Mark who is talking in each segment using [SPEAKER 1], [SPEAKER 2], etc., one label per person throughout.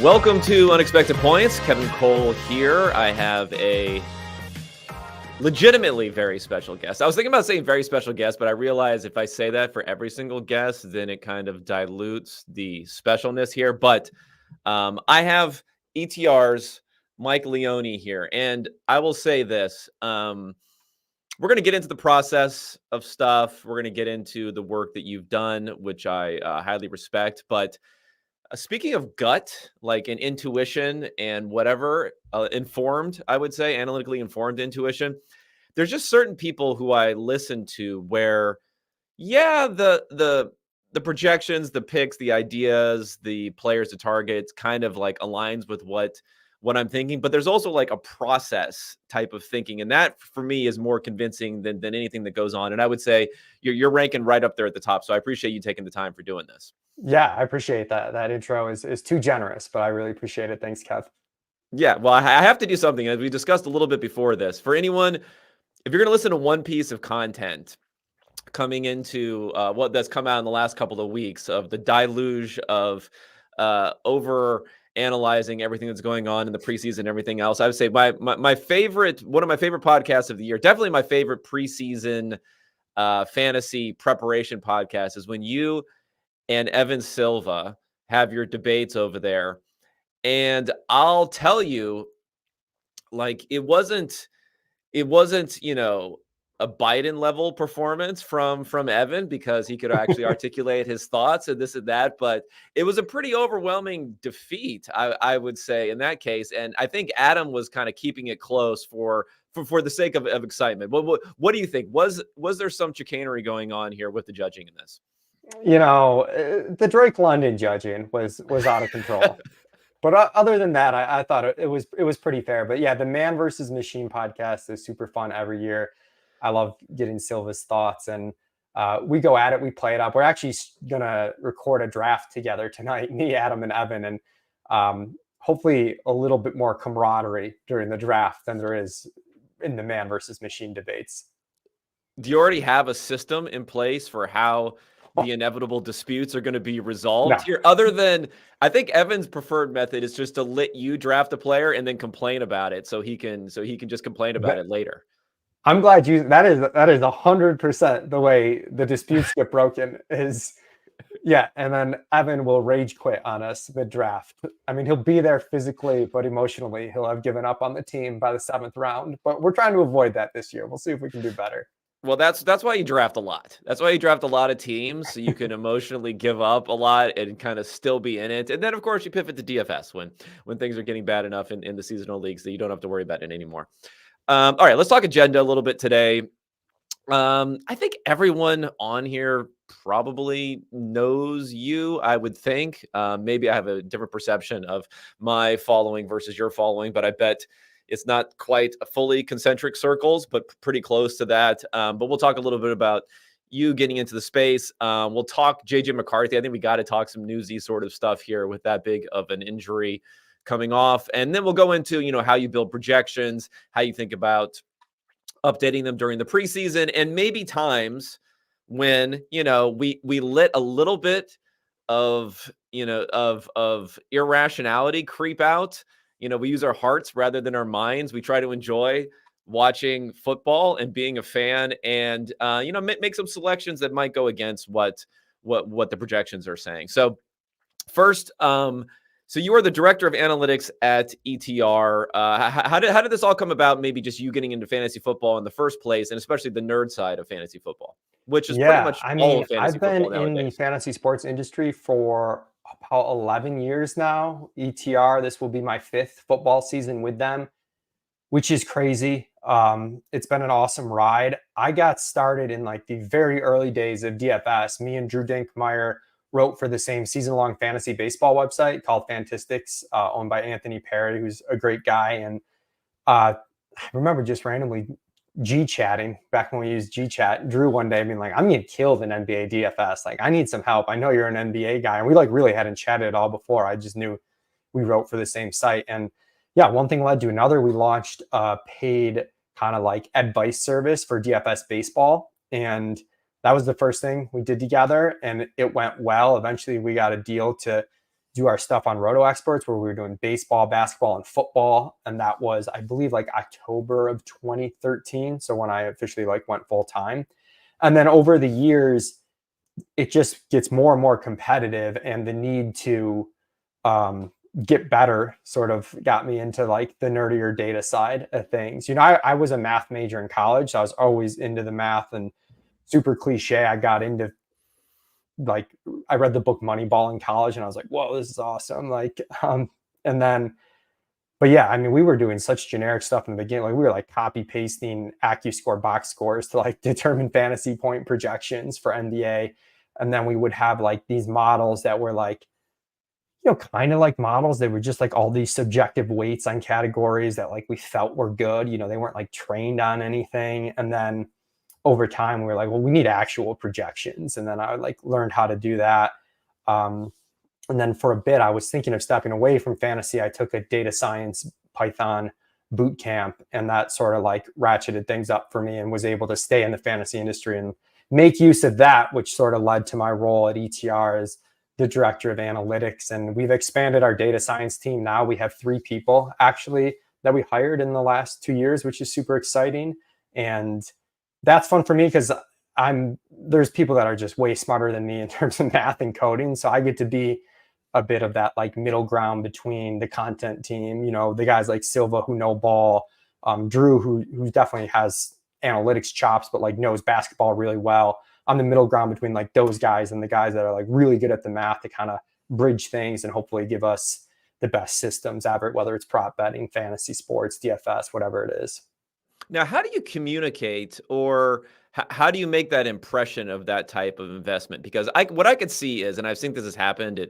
[SPEAKER 1] Welcome to Unexpected Points. Kevin Cole here. I have a legitimately very special guest. I was thinking about saying very special guest, but I realize if I say that for every single guest, then it kind of dilutes the specialness here. But I have Etr'S Mike Leone here. And I will say this. We're going to get into the process of stuff. We're going to get into the work that you've done, which I highly respect. But speaking of gut, like an intuition and whatever, informed, I would say, analytically informed intuition, there's just certain people who I listen to where, yeah, the projections, the picks, the ideas, the players to target kind of like aligns with what I'm thinking, but there's also like a process type of thinking. And that for me is more convincing than anything that goes on. And I would say you're ranking right up there at the top. So I appreciate you taking the time for doing this.
[SPEAKER 2] Yeah, I appreciate that. That intro is too generous, but I really appreciate it. Thanks, Kev.
[SPEAKER 1] Yeah, well, I have to do something, as we discussed a little bit before this. For anyone, if you're going to listen to one piece of content coming into what that's come out in the last couple of weeks of the deluge of over analyzing everything that's going on in the preseason and everything else, I would say my favorite, one of my favorite podcasts of the year, definitely my favorite preseason fantasy preparation podcast, is when you and Evan Silva have your debates over there. And I'll tell you, like, it wasn't, you know, a Biden level performance from Evan, because he could actually articulate his thoughts and this and that, but it was a pretty overwhelming defeat, I would say, in that case. And I think Adam was kind of keeping it close for the sake of excitement. What do you think? Was there some chicanery going on here with the judging in this?
[SPEAKER 2] You know, the Drake London judging was out of control. But other than that, I thought it was pretty fair. But yeah, the Man versus Machine podcast is super fun every year. I love getting Silva's thoughts, and we go at it. We play it up. We're actually gonna record a draft together tonight, me, Adam, and Evan, and hopefully a little bit more camaraderie during the draft than there is in the Man versus Machine debates.
[SPEAKER 1] Do you already have a system in place for how the inevitable disputes are going to be resolved here? Other than, I think Evan's preferred method is just to let you draft a player and then complain about it, so he can just complain about it later.
[SPEAKER 2] I'm glad that is 100% the way the disputes get broken is, yeah. And then Evan will rage quit on us mid-draft. I mean, he'll be there physically, but emotionally he'll have given up on the team by the 7th round. But we're trying to avoid that this year. We'll see if we can do better.
[SPEAKER 1] Well, that's why you draft a lot. That's why you draft a lot of teams, so you can emotionally give up a lot and kind of still be in it. And then, of course, you pivot to DFS when things are getting bad enough in the seasonal leagues that you don't have to worry about it anymore. All right, let's talk agenda a little bit today. I think everyone on here probably knows you, I would think. Maybe I have a different perception of my following versus your following, but I bet it's not quite a fully concentric circles, but pretty close to that. But we'll talk a little bit about you getting into the space. We'll talk JJ McCarthy. I think we got to talk some newsy sort of stuff here with that big of an injury coming off. And then we'll go into, you know, how you build projections, how you think about updating them during the preseason, and maybe times when, you know, we let a little bit of, you know, of irrationality creep out. You know, we use our hearts rather than our minds. We try to enjoy watching football and being a fan, and you know, make some selections that might go against what the projections are saying. So first, so you are the director of analytics at ETR. How did this all come about? Maybe just you getting into fantasy football in the first place, and especially the nerd side of fantasy football, which is pretty much all of fantasy football nowadays.
[SPEAKER 2] I've been in the fantasy sports industry for about 11 years now. ETR, this will be my 5th football season with them, which is crazy. It's been an awesome ride. I got started in like the very early days of DFS. Me and Drew Dinkmeyer wrote for the same season-long fantasy baseball website called Fantistics, owned by Anthony Perry, who's a great guy. And I remember just randomly G-chatting back when we used G-chat. Drew one day being like, I'm getting killed in NBA DFS. Like, I need some help. I know you're an NBA guy. And we like really hadn't chatted at all before. I just knew we wrote for the same site. And yeah, one thing led to another. We launched a paid kind of like advice service for DFS baseball. And that was the first thing we did together. And it went well. Eventually we got a deal to do our stuff on Roto Experts, where we were doing baseball, basketball, and football. And that was, I believe, like October of 2013. So when I officially like went full time. And then over the years, it just gets more and more competitive, and the need to get better sort of got me into like the nerdier data side of things. You know, I was a math major in college, so I was always into the math, and super cliche, I got into, like, I read the book Moneyball in college, and I was like, whoa, this is awesome. Like, and then, but yeah, I mean, we were doing such generic stuff in the beginning. Like, we were like copy pasting AccuScore box scores to like determine fantasy point projections for NBA. And then we would have like these models that were like, you know, kind of like models. They were just like all these subjective weights on categories that like we felt were good. You know, they weren't like trained on anything. And then over time, we were like, well, we need actual projections. And then I like learned how to do that. And then for a bit, I was thinking of stepping away from fantasy. I took a data science Python boot camp, and that sort of like ratcheted things up for me and was able to stay in the fantasy industry and make use of that, which sort of led to my role at ETR as the director of analytics. And we've expanded our data science team. Now we have 3 people actually that we hired in the last 2 years, which is super exciting. And that's fun for me because there's people that are just way smarter than me in terms of math and coding. So I get to be a bit of that like middle ground between the content team, you know, the guys like Silva who know ball, Drew who definitely has analytics chops, but like knows basketball really well. I'm the middle ground between like those guys and the guys that are like really good at the math to kind of bridge things and hopefully give us the best systems ever, whether it's prop betting, fantasy sports, DFS, whatever it is.
[SPEAKER 1] Now, how do you communicate, or how do you make that impression of that type of investment? Because what I could see is, and I've seen this has happened at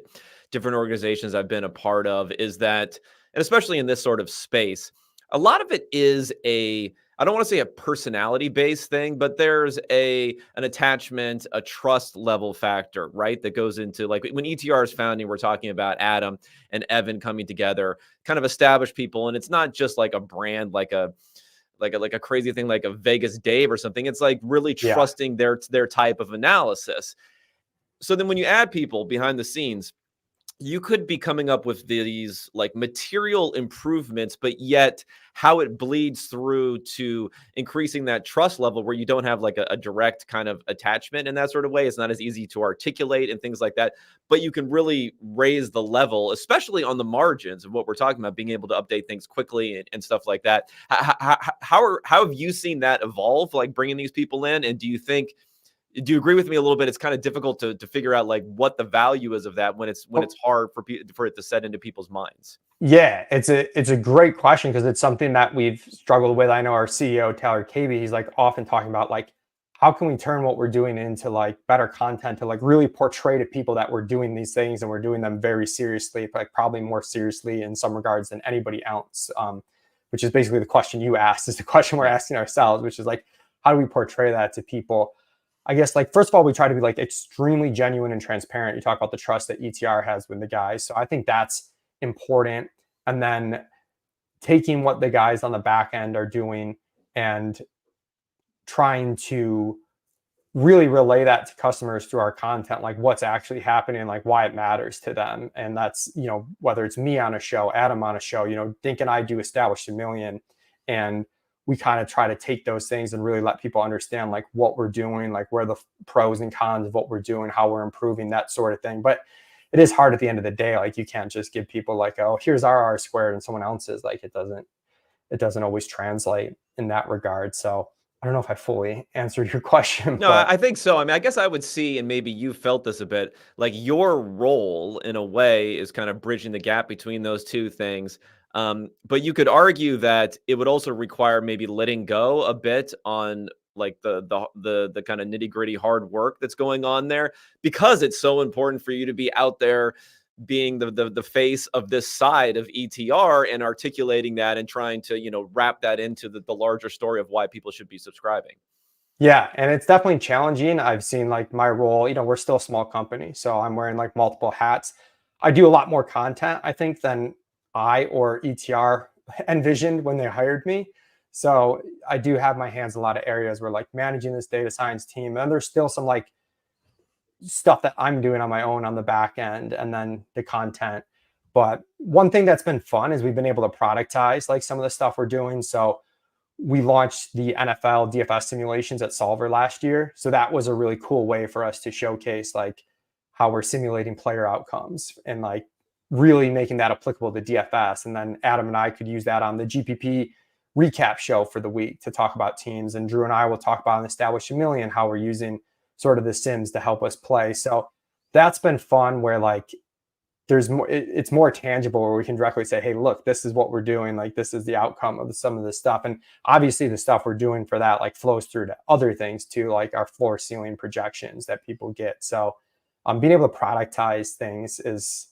[SPEAKER 1] different organizations I've been a part of, is that, and especially in this sort of space, a lot of it is I don't want to say a personality based thing, but there's an attachment, a trust level factor, right? That goes into, like, when ETR is founding, we're talking about Adam and Evan coming together, kind of established people. And it's not just like a brand, like a crazy thing like a Vegas Dave or something. It's like really
[SPEAKER 2] Yeah.
[SPEAKER 1] trusting their type of analysis. So then when you add people behind the scenes, you could be coming up with these like material improvements, but yet how it bleeds through to increasing that trust level where you don't have like a direct kind of attachment in that sort of way. It's not as easy to articulate and things like that, but you can really raise the level, especially on the margins of what we're talking about, being able to update things quickly and stuff like that. How have you seen that evolve, like bringing these people in? And do you agree with me a little bit? It's kind of difficult to figure out like what the value is of that when it's hard for it to set into people's minds.
[SPEAKER 2] Yeah, it's a great question because it's something that we've struggled with. I know our CEO Taylor Caby, he's like often talking about like how can we turn what we're doing into like better content to like really portray to people that we're doing these things and we're doing them very seriously, like probably more seriously in some regards than anybody else. Which is basically the question you asked is the question we're asking ourselves, which is like how do we portray that to people? I guess, like, first of all, we try to be like extremely genuine and transparent. You talk about the trust that ETR has with the guys. So I think that's important. And then taking what the guys on the back end are doing and trying to really relay that to customers through our content, like what's actually happening, like why it matters to them. And that's, you know, whether it's me on a show, Adam on a show, you know, Dink and I do Establish a Million. And we kind of try to take those things and really let people understand like what we're doing, like where the pros and cons of what we're doing, how we're improving, that sort of thing. But it is hard at the end of the day. Like you can't just give people like, oh, here's our R squared and someone else's. Like it doesn't always translate in that regard. So I don't know if I fully answered your question,
[SPEAKER 1] No,
[SPEAKER 2] but
[SPEAKER 1] I think so. I mean, I guess I would see, and maybe you felt this a bit, like your role in a way is kind of bridging the gap between those two things. But you could argue that it would also require maybe letting go a bit on like the kind of nitty gritty hard work that's going on there, because it's so important for you to be out there being the face of this side of ETR and articulating that and trying to, wrap that into the larger story of why people should be subscribing.
[SPEAKER 2] yeah, and it's definitely challenging. I've seen like my role, we're still a small company, so I'm wearing like multiple hats. I do a lot more content, I think, than I or ETR envisioned when they hired me. So I do have my hands in a lot of areas where like managing this data science team, and there's still some like stuff that I'm doing on my own on the back end, and then the content. But one thing that's been fun is we've been able to productize like some of the stuff we're doing. So we launched the NFL DFS simulations at Solver last year. So that was a really cool way for us to showcase like how we're simulating player outcomes and like really making that applicable to DFS. And then Adam and I could use that on the GPP recap show for the week to talk about teams. And Drew and I will talk about an established million, how we're using sort of the sims to help us play. So that's been fun where like there's more, it's more tangible where we can directly say, hey, look, this is what we're doing. Like, this is the outcome of some of this stuff. And obviously the stuff we're doing for that, like flows through to other things too, like our floor ceiling projections that people get. So being able to productize things is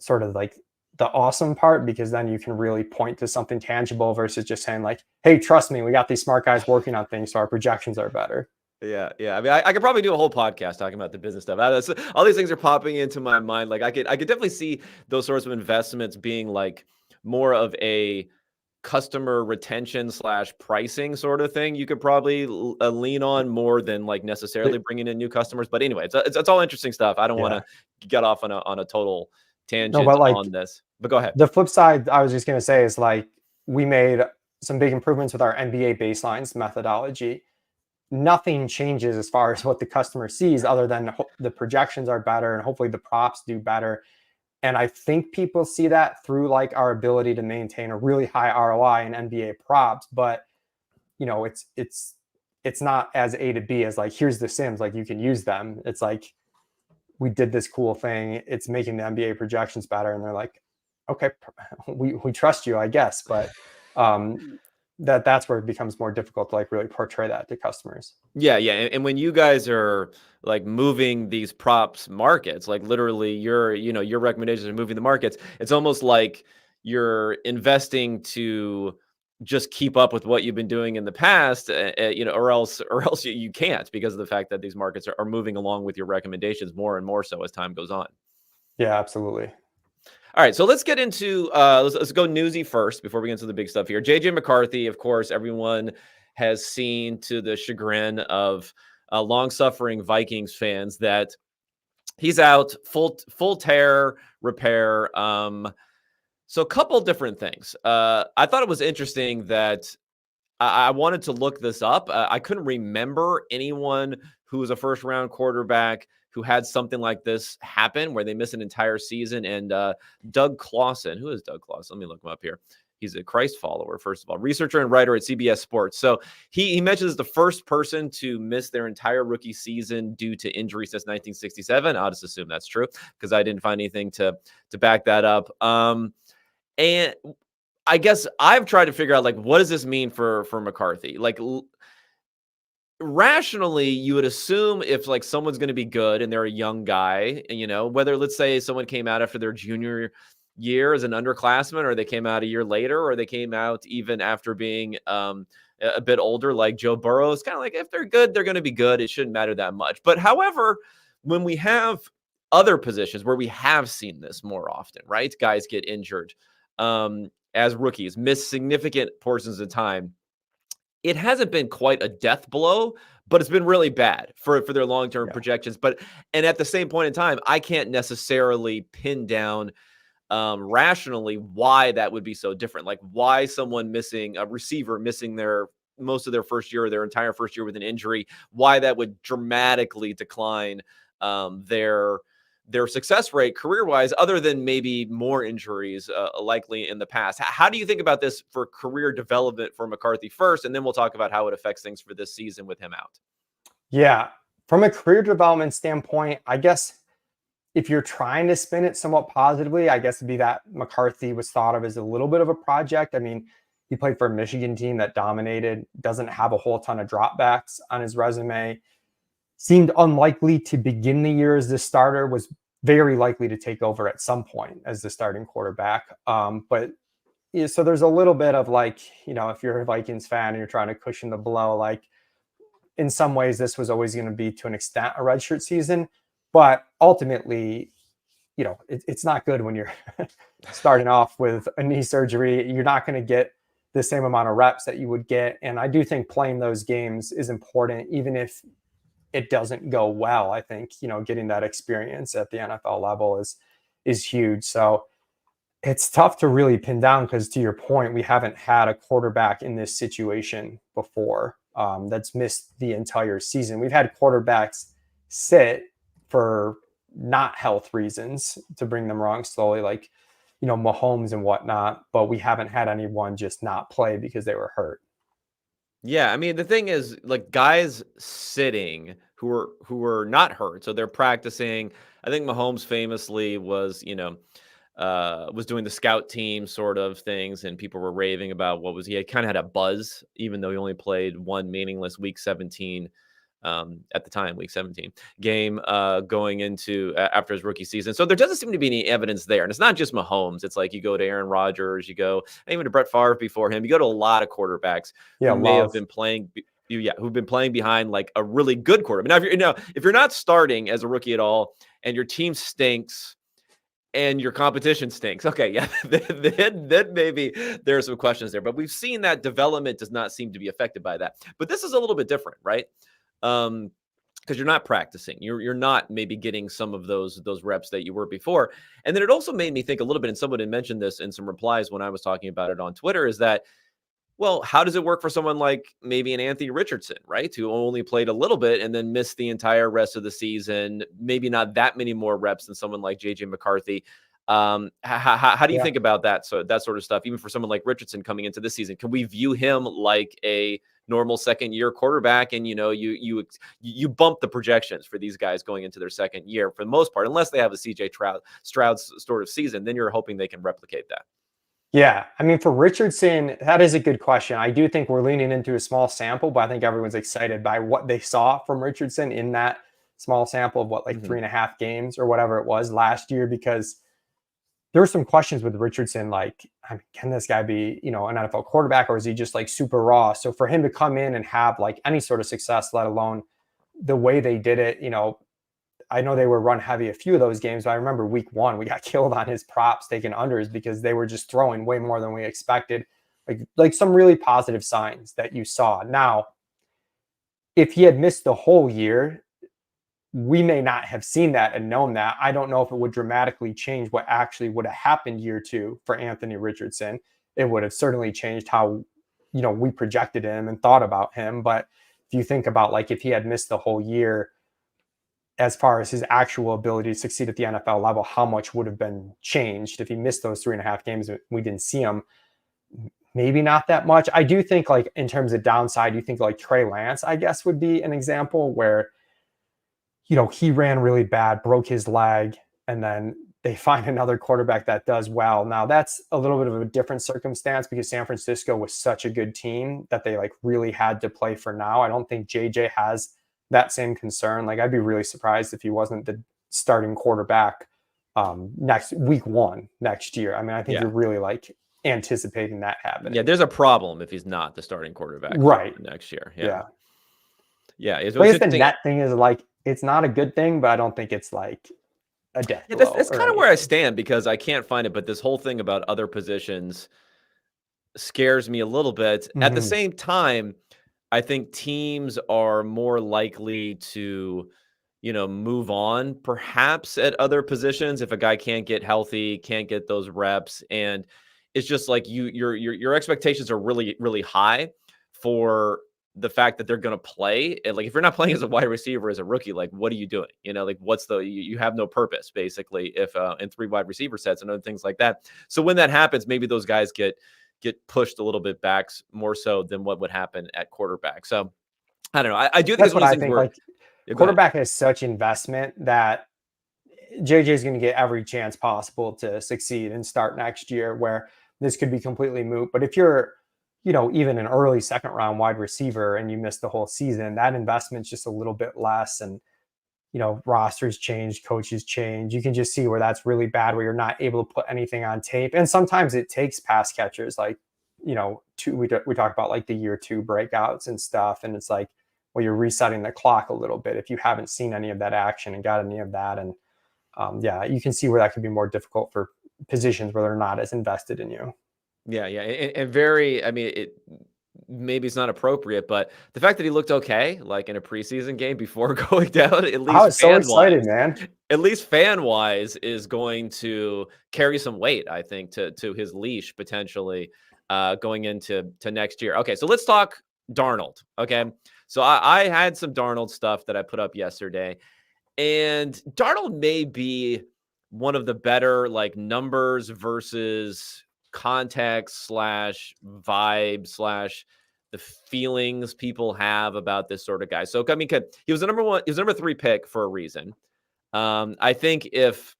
[SPEAKER 2] sort of like the awesome part, because then you can really point to something tangible versus just saying like, hey, trust me, we got these smart guys working on things, so our projections are better.
[SPEAKER 1] Yeah. I mean, I could probably do a whole podcast talking about the business stuff. All these things are popping into my mind. Like, I could definitely see those sorts of investments being like more of a customer retention / pricing sort of thing. You could probably lean on more than like necessarily bringing in new customers. But anyway, it's all interesting stuff. I don't want to get off on a total tangent
[SPEAKER 2] but like
[SPEAKER 1] on this. But go ahead.
[SPEAKER 2] The flip side, I was just going to say, is like we made some big improvements with our NBA baselines methodology. Nothing changes as far as what the customer sees, other than the projections are better and hopefully the props do better. And I think people see that through like our ability to maintain a really high ROI in NBA props. But you know, it's not as A to B as like, here's the sims, like you can use them. It's like, we did this cool thing, it's making the NBA projections better, and they're like, okay, we trust you, I guess. But that's where it becomes more difficult to like really portray that to customers.
[SPEAKER 1] Yeah. And when you guys are like moving these props markets, like literally your recommendations are moving the markets, it's almost like you're investing to just keep up with what you've been doing in the past, or else you can't, because of the fact that these markets are moving along with your recommendations more and more so as time goes on.
[SPEAKER 2] Yeah, absolutely.
[SPEAKER 1] All right, so let's get into let's go newsy first before we get into the big stuff here. JJ McCarthy, of course, everyone has seen, to the chagrin of long-suffering Vikings fans, that he's out, full tear repair. So a couple different things. I thought it was interesting that I wanted to look this up. I couldn't remember anyone who was a first-round quarterback who had something like this happen, where they miss an entire season. And Doug Clawson, who is Doug Clawson? Let me look him up here. He's a Christ follower, first of all, researcher and writer at CBS Sports. So he mentions the first person to miss their entire rookie season due to injury since 1967. I'll just assume that's true, because I didn't find anything to back that up. And I guess I've tried to figure out, like, what does this mean for McCarthy? Like, rationally, you would assume if like someone's going to be good and they're a young guy, whether, let's say, someone came out after their junior year as an underclassman, or they came out a year later, or they came out even after being a bit older, like Joe Burrow, it's kind of like, if they're good, they're going to be good. It shouldn't matter that much. But however, when we have other positions where we have seen this more often, right? Guys get injured as rookies, miss significant portions of time. It hasn't been quite a death blow, but it's been really bad for their long-term projections. And at the same point in time, I can't necessarily pin down rationally why that would be so different. Like, why someone a receiver missing most of their first year, or their entire first year with an injury, why that would dramatically decline their success rate career-wise, other than maybe more injuries likely in the past. How do you think about this for career development for McCarthy first, and then we'll talk about how it affects things for this season with him out?
[SPEAKER 2] Yeah, from a career development standpoint, I guess if you're trying to spin it somewhat positively, I guess it'd be that McCarthy was thought of as a little bit of a project. I mean, he played for a Michigan team that dominated, doesn't have a whole ton of dropbacks on his resume, seemed unlikely to begin the year as the starter, was very likely to take over at some point as the starting quarterback. But yeah, so there's a little bit of like, if you're a Vikings fan and you're trying to cushion the blow, like in some ways this was always going to be, to an extent, a redshirt season. But ultimately, it's not good when you're starting off with a knee surgery. You're not going to get the same amount of reps that you would get. And I do think playing those games is important, even if it doesn't go well. I think, getting that experience at the NFL level is huge. So it's tough to really pin down because, to your point, we haven't had a quarterback in this situation before that's missed the entire season. We've had quarterbacks sit for not health reasons to bring them wrong slowly, like, Mahomes and whatnot, but we haven't had anyone just not play because they were hurt.
[SPEAKER 1] Yeah, I mean, the thing is, like, guys sitting who are not hurt, so they're practicing. I think Mahomes famously was doing the scout team sort of things, and people were raving about what was he kind of had a buzz, even though he only played one meaningless Week 17 at the time, Week 17 game going into after his rookie season. So there doesn't seem to be any evidence there, and it's not just Mahomes. It's like you go to Aaron Rodgers, you go even to Brett Favre before him. You go to a lot of quarterbacks who may have been playing. Who've been playing behind like a really good quarterback. Now, if you're not starting as a rookie at all, and your team stinks, and your competition stinks. Okay, yeah, then maybe there are some questions there. But we've seen that development does not seem to be affected by that. But this is a little bit different, right? Because you're not practicing. You're not maybe getting some of those reps that you were before. And then it also made me think a little bit, and someone had mentioned this in some replies when I was talking about it on Twitter, is that, well, how does it work for someone like maybe an Anthony Richardson, right? Who only played a little bit and then missed the entire rest of the season, maybe not that many more reps than someone like JJ McCarthy. How do you think about that? So that sort of stuff, even for someone like Richardson coming into this season, can we view him like a normal second year quarterback? And, you bump the projections for these guys going into their second year for the most part, unless they have a CJ Stroud sort of season, then you're hoping they can replicate that.
[SPEAKER 2] Yeah, I mean, for Richardson, that is a good question. I do think we're leaning into a small sample, but I think everyone's excited by what they saw from Richardson in that small sample of 3.5 games or whatever it was last year, because there were some questions with Richardson, like, I mean, can this guy be, an NFL quarterback, or is he just like super raw? So for him to come in and have like any sort of success, let alone the way they did it, I know they were run heavy a few of those games, but I remember week 1, we got killed on his props taking unders because they were just throwing way more than we expected. Like some really positive signs that you saw. Now, if he had missed the whole year, we may not have seen that and known that. I don't know if it would dramatically change what actually would have happened year 2 for Anthony Richardson. It would have certainly changed how, we projected him and thought about him. But if you think about like if he had missed the whole year, as far as his actual ability to succeed at the NFL level, how much would have been changed if he missed those 3.5 games and we didn't see him? Maybe not that much. I do think like in terms of downside, you think like Trey Lance, I guess, would be an example where, he ran really bad, broke his leg, and then they find another quarterback that does well. Now that's a little bit of a different circumstance because San Francisco was such a good team that they like really had to play for now. I don't think JJ has that same concern. Like I'd be really surprised if he wasn't the starting quarterback next week 1 next year. I mean, I think you're really like anticipating that happening.
[SPEAKER 1] Yeah, there's a problem if he's not the starting quarterback next year. Yeah.
[SPEAKER 2] I guess the net thing is like it's not a good thing, but I don't think it's like a death blow.
[SPEAKER 1] That's kind of where I stand because I can't find it. But this whole thing about other positions scares me a little bit. Mm-hmm. At the same time, I think teams are more likely to, move on perhaps at other positions if a guy can't get healthy, can't get those reps, and it's just like your expectations are really, really high for the fact that they're going to play. And like if you're not playing as a wide receiver as a rookie, like what are you doing? Like what's you have no purpose basically if in 3 wide receiver sets and other things like that. So when that happens, maybe those guys get pushed a little bit back more so than what would happen at quarterback. So I don't know. I do think
[SPEAKER 2] that's what I think. Like quarterback has such investment that JJ is going to get every chance possible to succeed and start next year, where this could be completely moot. But if you're, even an early second round wide receiver and you miss the whole season, that investment's just a little bit less. And, rosters change, coaches change. You can just see where that's really bad, where you're not able to put anything on tape. And sometimes it takes pass catchers like, we talk about like the year 2 breakouts and stuff. And it's like, well, you're resetting the clock a little bit if you haven't seen any of that action and got any of that. And you can see where that could be more difficult for positions where they're not as invested in you.
[SPEAKER 1] Yeah. And very, I mean, maybe it's not appropriate, but the fact that he looked okay, like in a preseason game before going down,
[SPEAKER 2] I was so excited, man.
[SPEAKER 1] at least fan wise, is going to carry some weight, I think, to his leash potentially going into next year. Okay, so let's talk Darnold. Okay, so I had some Darnold stuff that I put up yesterday, and Darnold may be one of the better like numbers versus context slash vibe slash the feelings people have about this sort of guy. So I mean, he was the number one, he was the number 3 pick for a reason. I think if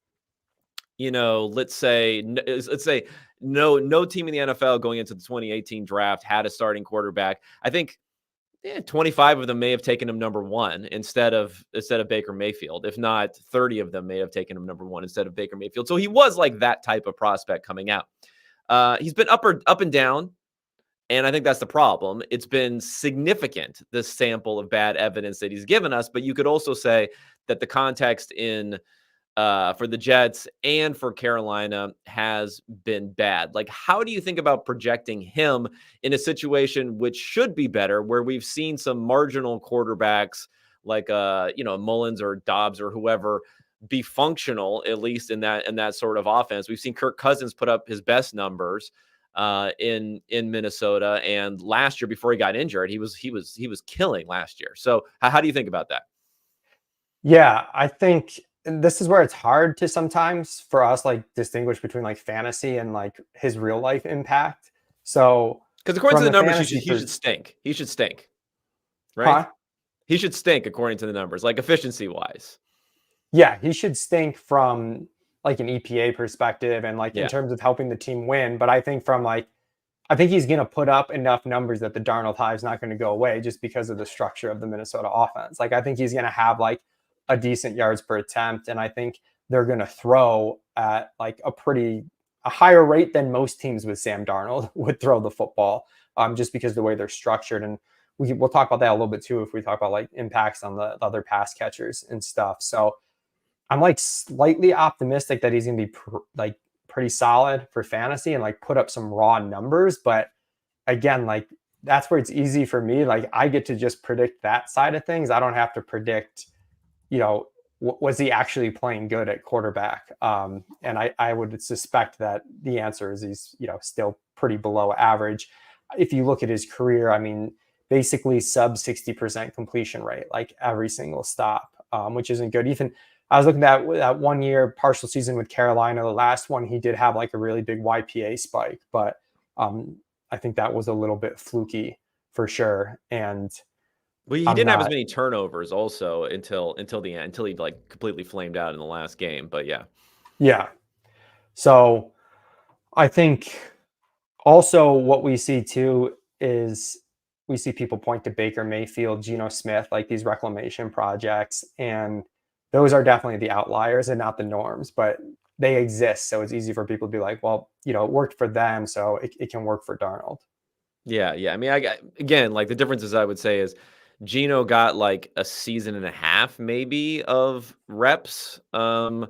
[SPEAKER 1] let's say no team in the NFL going into the 2018 draft had a starting quarterback, I think 25 of them may have taken him number 1 instead of Baker Mayfield. If not, 30 of them may have taken him number 1 instead of Baker Mayfield. So he was like that type of prospect coming out. He's been up and down, and I think that's the problem. It's been significant, this sample of bad evidence that he's given us, but you could also say that the context for the Jets and for Carolina has been bad. Like, how do you think about projecting him in a situation which should be better, where we've seen some marginal quarterbacks like Mullins or Dobbs or whoever be functional, at least in that sort of offense? We've seen Kirk Cousins put up his best numbers in Minnesota, and last year before he got injured, he was killing last year. So how do you think about that?
[SPEAKER 2] Yeah, I think this is where it's hard to sometimes for us like distinguish between like fantasy and like his real life impact. So
[SPEAKER 1] because according to the numbers, he should stink. He should stink, right?
[SPEAKER 2] Huh?
[SPEAKER 1] He should stink according to the numbers, like efficiency wise.
[SPEAKER 2] Yeah, he should stink from like an EPA perspective and like in terms of helping the team win. But I think I think he's going to put up enough numbers that the Darnold high is not going to go away just because of the structure of the Minnesota offense. Like, I think he's going to have like a decent yards per attempt. And I think they're going to throw at like a higher rate than most teams with Sam Darnold would throw the football, just because of the way they're structured. And we'll talk about that a little bit too if we talk about like impacts on the other pass catchers and stuff. So I'm like slightly optimistic that he's going to be pretty solid for fantasy and like put up some raw numbers. But again, like that's where it's easy for me. Like I get to just predict that side of things. I don't have to predict, was he actually playing good at quarterback? And I would suspect that the answer is he's, still pretty below average. If you look at his career, I mean, basically sub 60% completion rate, like every single stop, which isn't good. Even I was looking at that 1 year partial season with Carolina. The last one, he did have like a really big YPA spike, but I think that was a little bit fluky for sure. And
[SPEAKER 1] he didn't have as many turnovers also until the end, until he like completely flamed out in the last game. But yeah.
[SPEAKER 2] So I think also what we see too is we see people point to Baker Mayfield, Geno Smith, like these reclamation projects, and those are definitely the outliers and not the norms, but they exist. So it's easy for people to be like, well, it worked for them, so it can work for Darnold.
[SPEAKER 1] Yeah. I mean, again, like the differences I would say is Geno got like a season and a half maybe of reps. And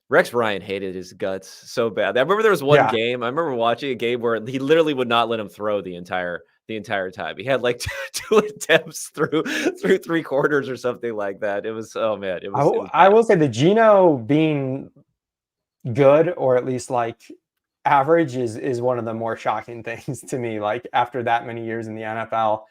[SPEAKER 1] Rex Ryan hated his guts so bad. I remember there was one game. I remember watching a game where he literally would not let him throw the entire time. He had like two attempts through 3 quarters or something like that. It was, oh man, it was
[SPEAKER 2] I will say the Geno being good, or at least like average, is one of the more shocking things to me. Like after that many years in the NFL,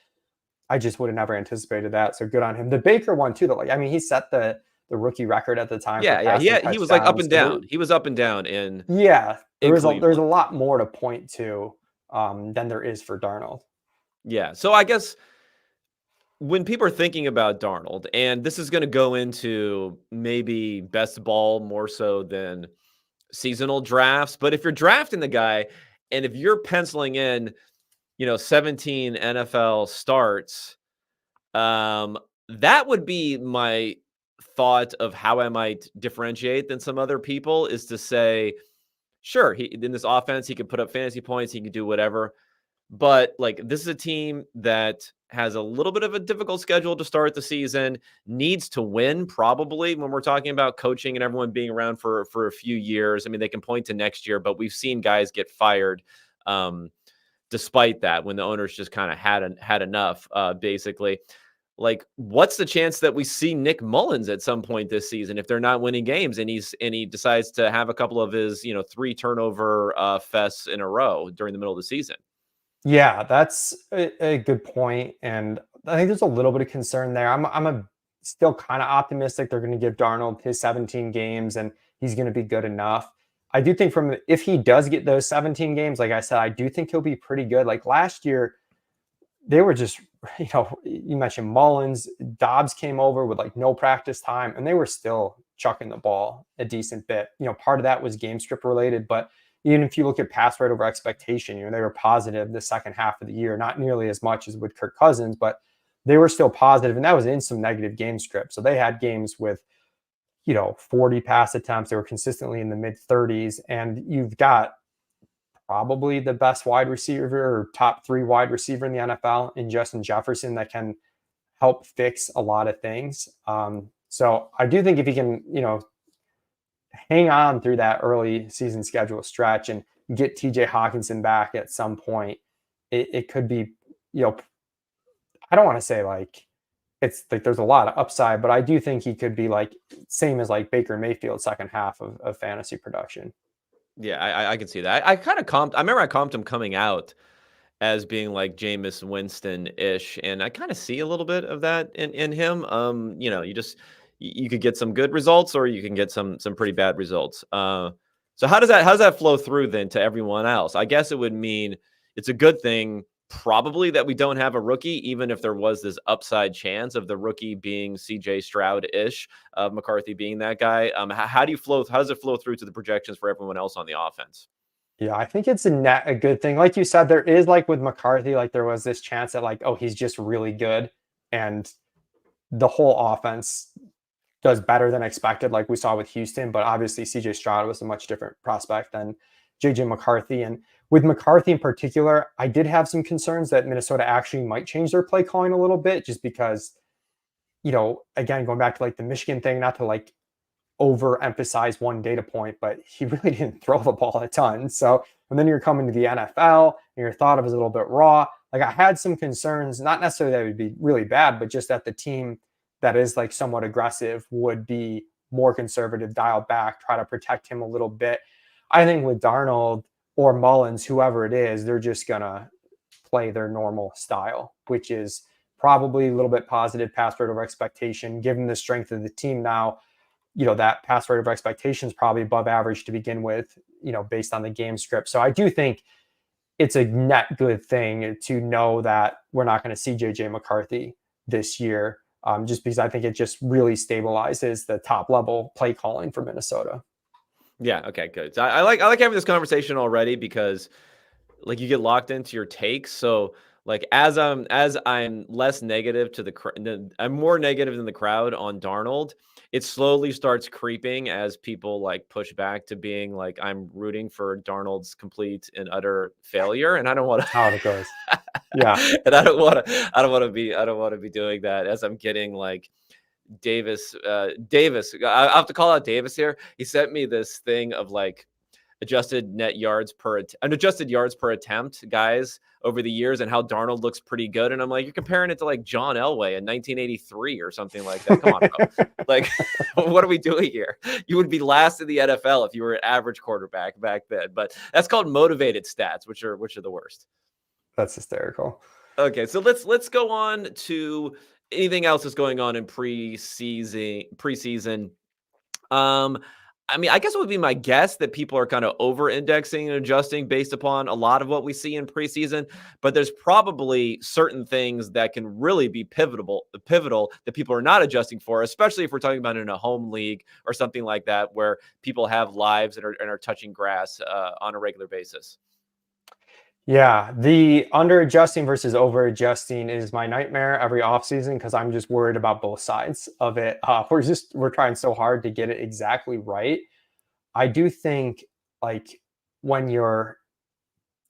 [SPEAKER 2] I just would have never anticipated that. So good on him. The Baker one too, though. Like, I mean, he set the rookie record at the time.
[SPEAKER 1] Yeah. He was like up and down. He was up and down in.
[SPEAKER 2] Yeah. There's a lot more to point to than there is for Darnold.
[SPEAKER 1] Yeah. So I guess when people are thinking about Darnold, and this is going to go into maybe best ball more so than seasonal drafts, but if you're drafting the guy and if you're penciling in, 17 NFL starts, that would be my thought of how I might differentiate than some other people, is to say, sure, in this offense, he could put up fantasy points, he can do whatever. But like, this is a team that has a little bit of a difficult schedule to start the season, needs to win probably when we're talking about coaching and everyone being around for a few years. I mean, they can point to next year, but we've seen guys get fired despite that, when the owners just kind of had enough, basically. Like, what's the chance that we see Nick Mullins at some point this season if they're not winning games and he decides to have a couple of his 3 turnover fests in a row during the middle of the season?
[SPEAKER 2] Yeah, that's a good point, and I think there's a little bit of concern there. Still kind of optimistic they're going to give Darnold his 17 games and he's going to be good enough. I do think if he does get those 17 games, like I said, I do think he'll be pretty good. Like last year, they were just, you mentioned Mullins, Dobbs came over with like no practice time, and they were still chucking the ball a decent bit. Part of that was game script related, but even if you look at pass rate over expectation, they were positive the second half of the year, not nearly as much as with Kirk Cousins, but they were still positive, and that was in some negative game script. So they had games with, 40 pass attempts. They were consistently in the mid 30s, and you've got probably the best wide receiver or top 3 wide receiver in the NFL in Justin Jefferson that can help fix a lot of things. So I do think if he can, hang on through that early season schedule stretch and get TJ Hawkinson back at some point, it could be, I don't want to say like it's like there's a lot of upside, but I do think he could be like same as like Baker Mayfield second half of fantasy production.
[SPEAKER 1] Yeah, I can see that. I remember I comped him coming out as being like Jameis Winston-ish, and I kind of see a little bit of that in him. You could get some good results, or you can get some pretty bad results. So how does that flow through then to everyone else? I guess it would mean it's a good thing probably that we don't have a rookie, even if there was this upside chance of the rookie being CJ Stroud-ish, of McCarthy being that guy. How does it flow through to the projections for everyone else on the offense?
[SPEAKER 2] Yeah, I think it's a good thing. Like you said, there is like with McCarthy, like there was this chance that like, oh, he's just really good, and the whole offense does better than expected, like we saw with Houston. But obviously, CJ Stroud was a much different prospect than JJ McCarthy. And with McCarthy in particular, I did have some concerns that Minnesota actually might change their play calling a little bit, just because, again, going back to like the Michigan thing, not to like overemphasize one data point, but he really didn't throw the ball a ton. So, and then you're coming to the NFL and you're thought of as a little bit raw. Like I had some concerns, not necessarily that it would be really bad, but just that the team that is like somewhat aggressive would be more conservative, dialed back, try to protect him a little bit. I think with Darnold or Mullins, whoever it is, they're just going to play their normal style, which is probably a little bit positive pass rate over expectation, given the strength of the team now. That pass rate of expectation is probably above average to begin with, based on the game script. So I do think it's a net good thing to know that we're not going to see JJ McCarthy this year, just because I think it just really stabilizes the top level play calling for Minnesota.
[SPEAKER 1] Yeah. Okay. Good. So I like having this conversation already because like you get locked into your takes. So like as I'm less negative to I'm more negative than the crowd on Darnold. It slowly starts creeping as people like push back to being like I'm rooting for Darnold's complete and utter failure, and I don't want to.
[SPEAKER 2] How it goes. Yeah.
[SPEAKER 1] And I don't want to be doing that as I'm getting like Davis. I have to call out Davis here. He sent me this thing of like adjusted yards per attempt, guys, over the years, and how Darnold looks pretty good. And I'm like, you're comparing it to like John Elway in 1983 or something like that. Come on, bro. Like, what are we doing here? You would be last in the NFL if you were an average quarterback back then. But that's called motivated stats, which are the worst.
[SPEAKER 2] That's hysterical.
[SPEAKER 1] Okay, so let's go on to anything else that's going on in preseason. Um, I mean, I guess it would be my guess that people are kind of over-indexing and adjusting based upon a lot of what we see in preseason, but there's probably certain things that can really be pivotal that people are not adjusting for, especially if we're talking about in a home league or something like that, where people have lives and are touching grass on a regular basis.
[SPEAKER 2] Yeah, the under adjusting versus over adjusting is my nightmare every offseason because I'm just worried about both sides of it. We're trying so hard to get it exactly right. I do think like when you're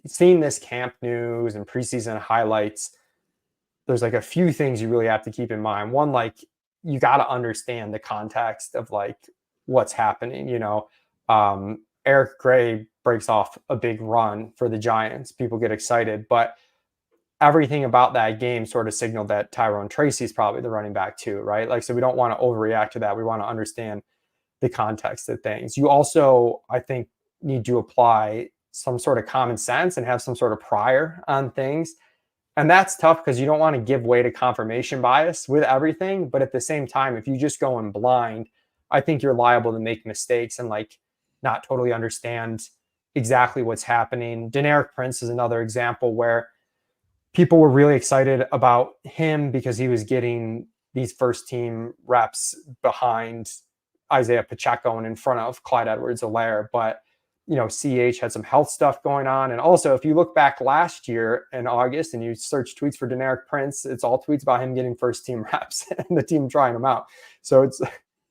[SPEAKER 2] seeing this camp news and preseason highlights, there's like a few things you really have to keep in mind. One, like you got to understand the context of like what's happening. Eric Gray breaks off a big run for the Giants. People get excited, but everything about that game sort of signaled that Tyrone Tracy's probably the running back too, right? Like, so we don't want to overreact to that. We want to understand the context of things. You also, I think, need to apply some sort of common sense and have some sort of prior on things. And that's tough because you don't want to give way to confirmation bias with everything. But at the same time, if you just go in blind, I think you're liable to make mistakes and like not totally understand exactly what's happening. Deneric Prince is another example where people were really excited about him because he was getting these first team reps behind Isaiah Pacheco and in front of Clyde Edwards-Helaire. But, you know, CH had some health stuff going on. And also, if you look back last year in August and you search tweets for Deneric Prince, it's all tweets about him getting first team reps and the team trying him out. So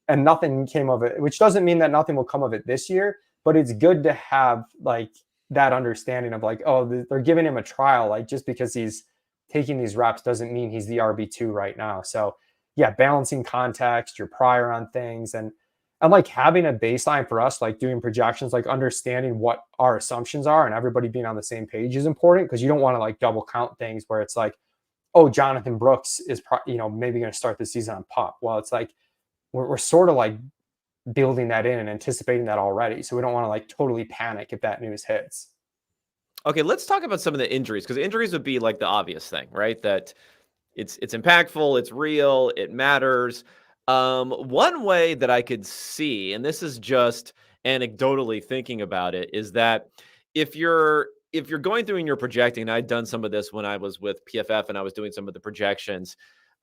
[SPEAKER 2] and nothing came of it, which doesn't mean that nothing will come of it this year, but it's good to have like that understanding of like, oh, they're giving him a trial. Like, just because he's taking these reps doesn't mean he's the RB2 right now. So yeah, balancing context, your prior on things, and like having a baseline for us, like doing projections, like understanding what our assumptions are and everybody being on the same page is important, because you don't want to like double count things where it's like, oh, Jonathan Brooks is maybe going to start the season on PUP. Well, it's like we're sort of like building that in and anticipating that already. So we don't want to like totally panic if that news hits.
[SPEAKER 1] Okay, let's talk about some of the injuries, because injuries would be like the obvious thing, right? That it's impactful, it's real, it matters. One way that I could see, and this is just anecdotally thinking about it, is that if you're going through and you're projecting, and I'd done some of this when I was with PFF and I was doing some of the projections.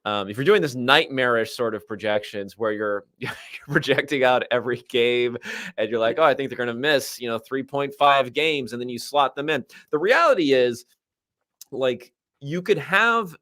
[SPEAKER 1] If you're doing this nightmarish sort of projections where you're projecting out every game and you're like, oh, I think they're going to miss, 3.5 games, and then you slot them in. The reality is, like, you could have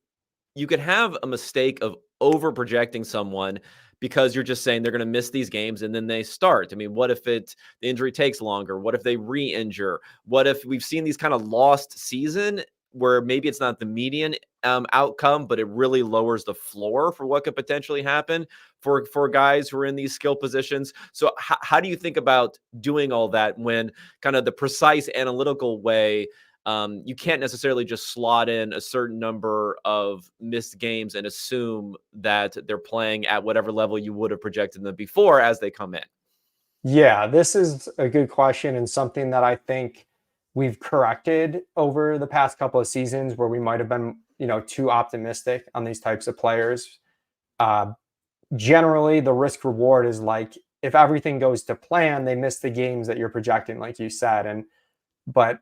[SPEAKER 1] a mistake of over projecting someone because you're just saying they're going to miss these games and then they start. I mean, what if the injury takes longer? What if they re-injure? What if we've seen these kind of lost season where maybe it's not the median outcome, but it really lowers the floor for what could potentially happen for guys who are in these skill positions? So how do you think about doing all that when kind of the precise analytical way, you can't necessarily just slot in a certain number of missed games and assume that they're playing at whatever level you would have projected them before as they come in?
[SPEAKER 2] Yeah, this is a good question, and something that I think we've corrected over the past couple of seasons where we might have been, too optimistic on these types of players. Generally, the risk reward is like, if everything goes to plan, they miss the games that you're projecting, like you said. But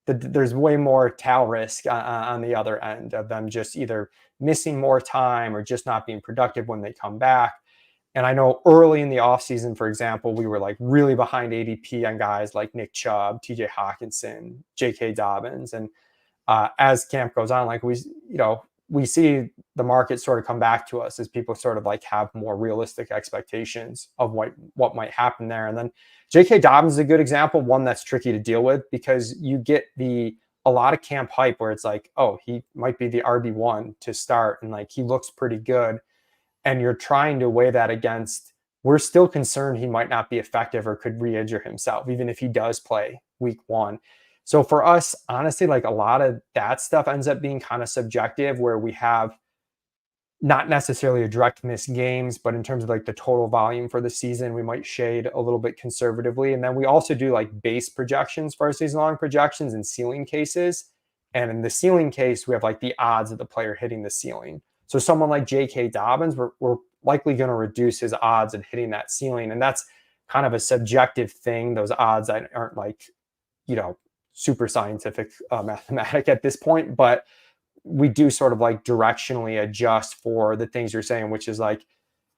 [SPEAKER 2] there's way more tail risk on the other end of them just either missing more time or just not being productive when they come back. And I know early in the offseason, for example, we were like really behind ADP on guys like Nick Chubb, TJ Hawkinson, J.K. Dobbins. And as camp goes on, like we see the market sort of come back to us as people sort of like have more realistic expectations of what might happen there. And then J.K. Dobbins is a good example, one that's tricky to deal with, because you get a lot of camp hype where it's like, oh, he might be the RB1 to start, and like he looks pretty good. And you're trying to weigh that against, we're still concerned he might not be effective or could re-injure himself, even if he does play week 1. So for us, honestly, like a lot of that stuff ends up being kind of subjective, where we have not necessarily a direct miss games, but in terms of like the total volume for the season, we might shade a little bit conservatively. And then we also do like base projections for our season long projections and ceiling cases. And in the ceiling case, we have like the odds of the player hitting the ceiling. So someone like J.K. Dobbins, we're likely going to reduce his odds of hitting that ceiling. And that's kind of a subjective thing. Those odds aren't like, super scientific mathematic at this point, but we do sort of like directionally adjust for the things you're saying, which is like,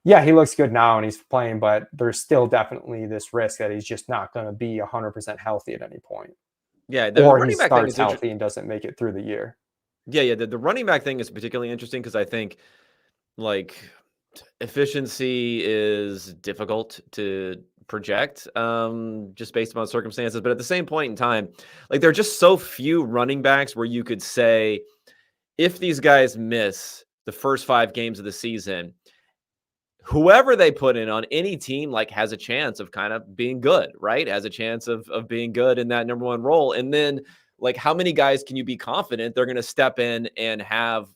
[SPEAKER 2] yeah, he looks good now and he's playing, but there's still definitely this risk that he's just not going to be 100% healthy at any point.
[SPEAKER 1] Yeah,
[SPEAKER 2] or he starts healthy and doesn't make it through the year.
[SPEAKER 1] Yeah. The running back thing is particularly interesting because I think like efficiency is difficult to project just based upon circumstances. But at the same point in time, like there are just so few running backs where you could say, if these guys miss the first 5 games of the season, whoever they put in on any team like has a chance of kind of being good, right? Has a chance of being good in that number one role. And then like how many guys can you be confident they're going to step in and have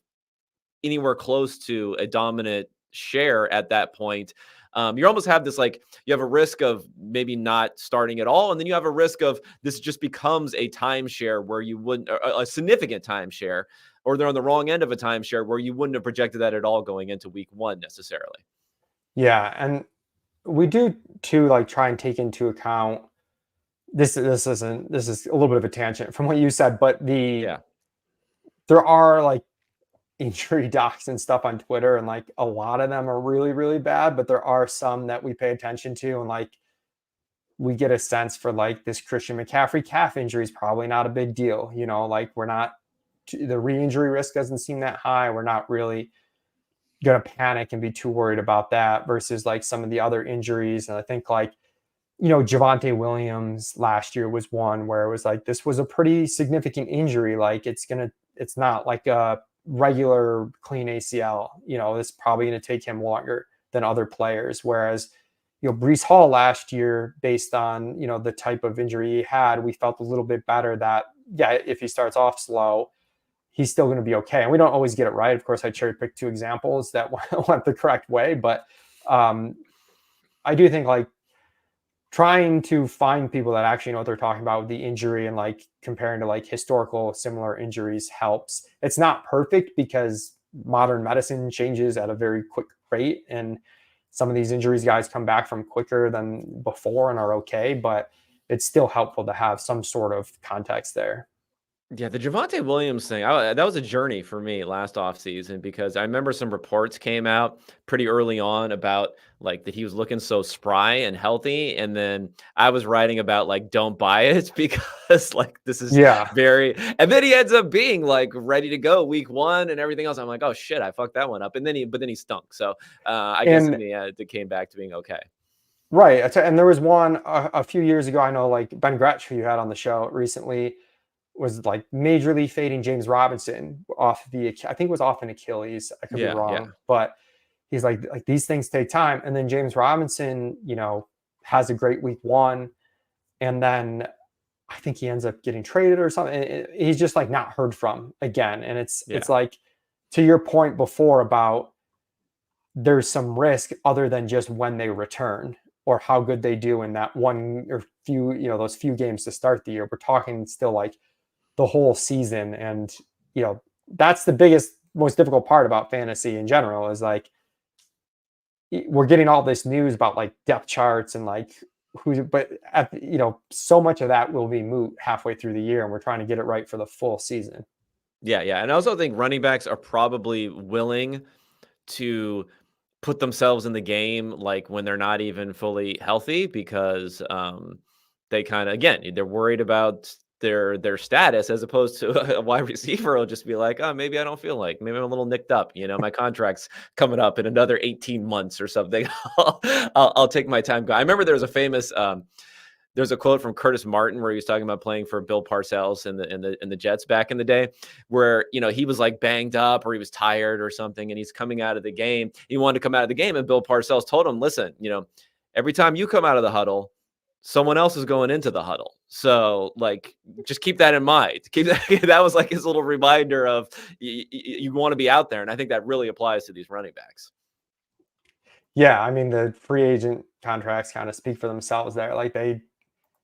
[SPEAKER 1] anywhere close to a dominant share at that point? You almost have this, like, you have a risk of maybe not starting at all. And then you have a risk of this just becomes a timeshare where you wouldn't, a significant timeshare, or they're on the wrong end of a timeshare where you wouldn't have projected that at all going into week one necessarily.
[SPEAKER 2] Yeah, and we do too, like, try and take into account this is a little bit of a tangent from what you said, but
[SPEAKER 1] Yeah.
[SPEAKER 2] there are like injury docs and stuff on Twitter, and like a lot of them are really, really bad, but there are some that we pay attention to, and like we get a sense for like this Christian McCaffrey calf injury is probably not a big deal. Like we're not, the re-injury risk doesn't seem that high. We're not really going to panic and be too worried about that versus like some of the other injuries. And I think like, Javonte Williams last year was one where it was like, this was a pretty significant injury. Like it's not like a regular clean ACL, it's probably going to take him longer than other players. Whereas, Breece Hall last year, based on, the type of injury he had, we felt a little bit better that, yeah, if he starts off slow, he's still going to be okay. And we don't always get it right. Of course, I cherry picked two examples that went the correct way, but I do think like trying to find people that actually know what they're talking about with the injury and like comparing to like historical similar injuries helps. It's not perfect because modern medicine changes at a very quick rate, and some of these injuries guys come back from quicker than before and are okay, but it's still helpful to have some sort of context there.
[SPEAKER 1] Yeah, the Javonte Williams thing, that was a journey for me last offseason, because I remember some reports came out pretty early on about like that he was looking so spry and healthy. And then I was writing about like, don't buy it because like this is
[SPEAKER 2] Yeah.
[SPEAKER 1] and then he ends up being like ready to go week one and everything else. I'm like, oh shit, I fucked that one up. And then he stunk. So I guess in the end, it came back to being okay.
[SPEAKER 2] Right. And there was one a few years ago, I know like Ben Gretsch, who you had on the show recently, was like majorly fading James Robinson off I think it was off an Achilles. I could be wrong, but he's like these things take time. And then James Robinson, has a great week one. And then I think he ends up getting traded or something. He's just like not heard from again. And it's like, to your point before about there's some risk other than just when they return or how good they do in that one or few, those few games to start the year. We're talking still like the whole season. And, that's the biggest, most difficult part about fantasy in general is like, we're getting all this news about like depth charts and like so much of that will be moot halfway through the year. And we're trying to get it right for the full season.
[SPEAKER 1] Yeah. And I also think running backs are probably willing to put themselves in the game like when they're not even fully healthy, because they kind of, again, they're worried about their status, as opposed to a wide receiver will just be like, oh, maybe I don't feel like, maybe I'm a little nicked up, my contract's coming up in another 18 months or something. I'll take my time. I remember there was a famous there's a quote from Curtis Martin where he was talking about playing for Bill Parcells in the Jets back in the day, where, he was like banged up or he was tired or something, and he's coming out of the game. He wanted to come out of the game, and Bill Parcells told him, listen, every time you come out of the huddle, someone else is going into the huddle. So like, just keep that in mind. That was like his little reminder of you want to be out there. And I think that really applies to these running backs.
[SPEAKER 2] Yeah. I mean, the free agent contracts kind of speak for themselves there. Like they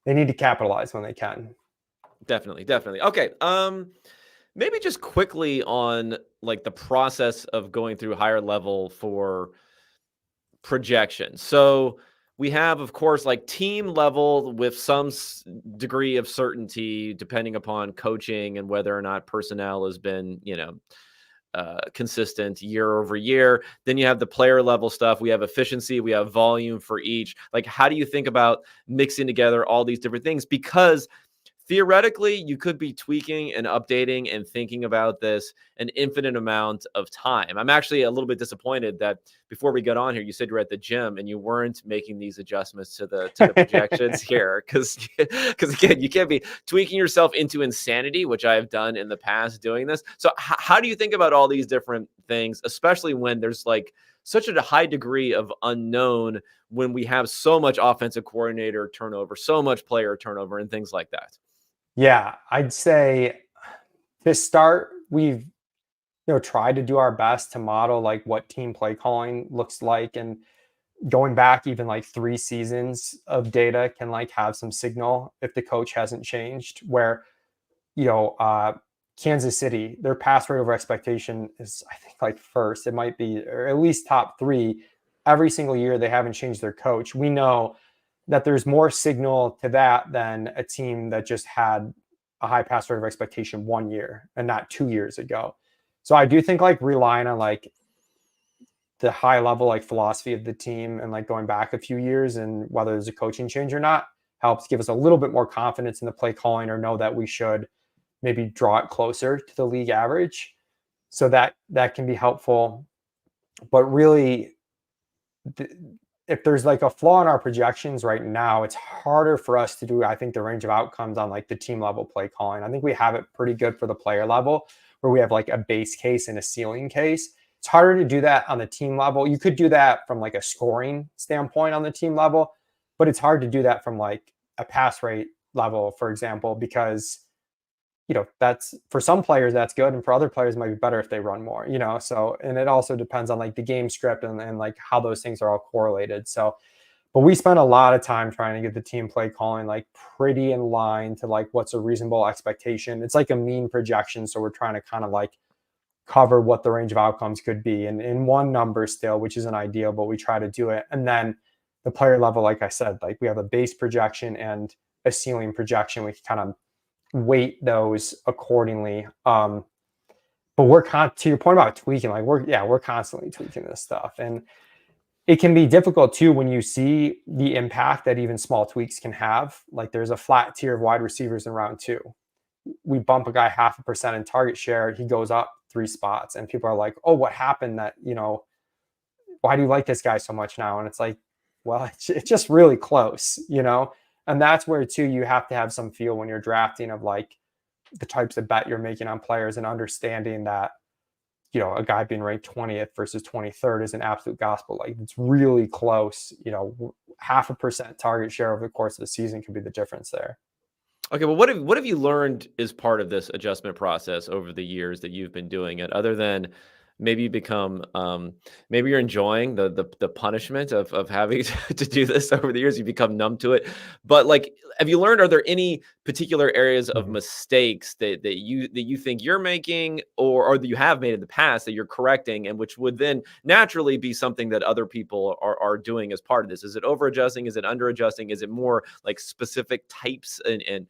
[SPEAKER 2] need to capitalize when they can.
[SPEAKER 1] Definitely. Okay. Maybe just quickly on like the process of going through higher level for projection. So we have, of course, like team level with some degree of certainty, depending upon coaching and whether or not personnel has been, consistent year over year. Then you have the player level stuff. We have efficiency, we have volume for each. Like, how do you think about mixing together all these different things? Because theoretically, you could be tweaking and updating and thinking about this an infinite amount of time. I'm actually a little bit disappointed that before we got on here, you said you were at the gym and you weren't making these adjustments to the projections here. Because again, you can't be tweaking yourself into insanity, which I have done in the past doing this. So how do you think about all these different things, especially when there's like such a high degree of unknown when we have so much offensive coordinator turnover, so much player turnover, and things like that?
[SPEAKER 2] Yeah, I'd say to start, we've tried to do our best to model like what team play calling looks like, and going back even like 3 seasons of data can like have some signal if the coach hasn't changed. Where you know, Kansas City, their pass rate over expectation is, I think, like first. It might be, or at least top 3. Every single year, they haven't changed their coach. We know that there's more signal to that than a team that just had a high pass rate of expectation 1 year and not 2 years ago. So I do think like relying on like the high level like philosophy of the team and like going back a few years and whether there's a coaching change or not helps give us a little bit more confidence in the play calling, or know that we should maybe draw it closer to the league average. So that can be helpful. But really, if there's like a flaw in our projections right now, it's harder for us to do, I think, the range of outcomes on like the team level play calling. I think we have it pretty good for the player level, where we have like a base case and a ceiling case. It's harder to do that on the team level. You could do that from like a scoring standpoint on the team level, but it's hard to do that from like a pass rate level, for example, because that's, for some players that's good, and for other players it might be better if they run more, so, and it also depends on like the game script and like how those things are all correlated. So, but we spend a lot of time trying to get the team play calling like pretty in line to like what's a reasonable expectation. It's like a mean projection, so we're trying to kind of like cover what the range of outcomes could be, and in one number still, which isn't ideal, but we try to do it. And then the player level, like I said, like we have a base projection and a ceiling projection. We can kind of weight those accordingly. But to your point about tweaking, like we're constantly tweaking this stuff, and it can be difficult too when you see the impact that even small tweaks can have. Like there's a flat tier of wide receivers in round 2. We bump a guy 0.5% in target share, he goes up 3 spots, and people are like, "Oh, what happened? Why do you like this guy so much now?" And it's like, well, it's just really close, And that's where too you have to have some feel when you're drafting of like the types of bet you're making on players, and understanding that a guy being ranked 20th versus 23rd is an absolute gospel. Like it's really close. 0.5% target share over the course of the season could be the difference there.
[SPEAKER 1] Okay, well, what have you learned is part of this adjustment process over the years that you've been doing it, other than maybe you become maybe you're enjoying the punishment of having to do this over the years, you become numb to it. But like, have you learned, are there any particular areas of mistakes that you think you're making, or that you have made in the past that you're correcting, and which would then naturally be something that other people are doing as part of this? Is it over adjusting? Is it under adjusting? Is it more like specific types and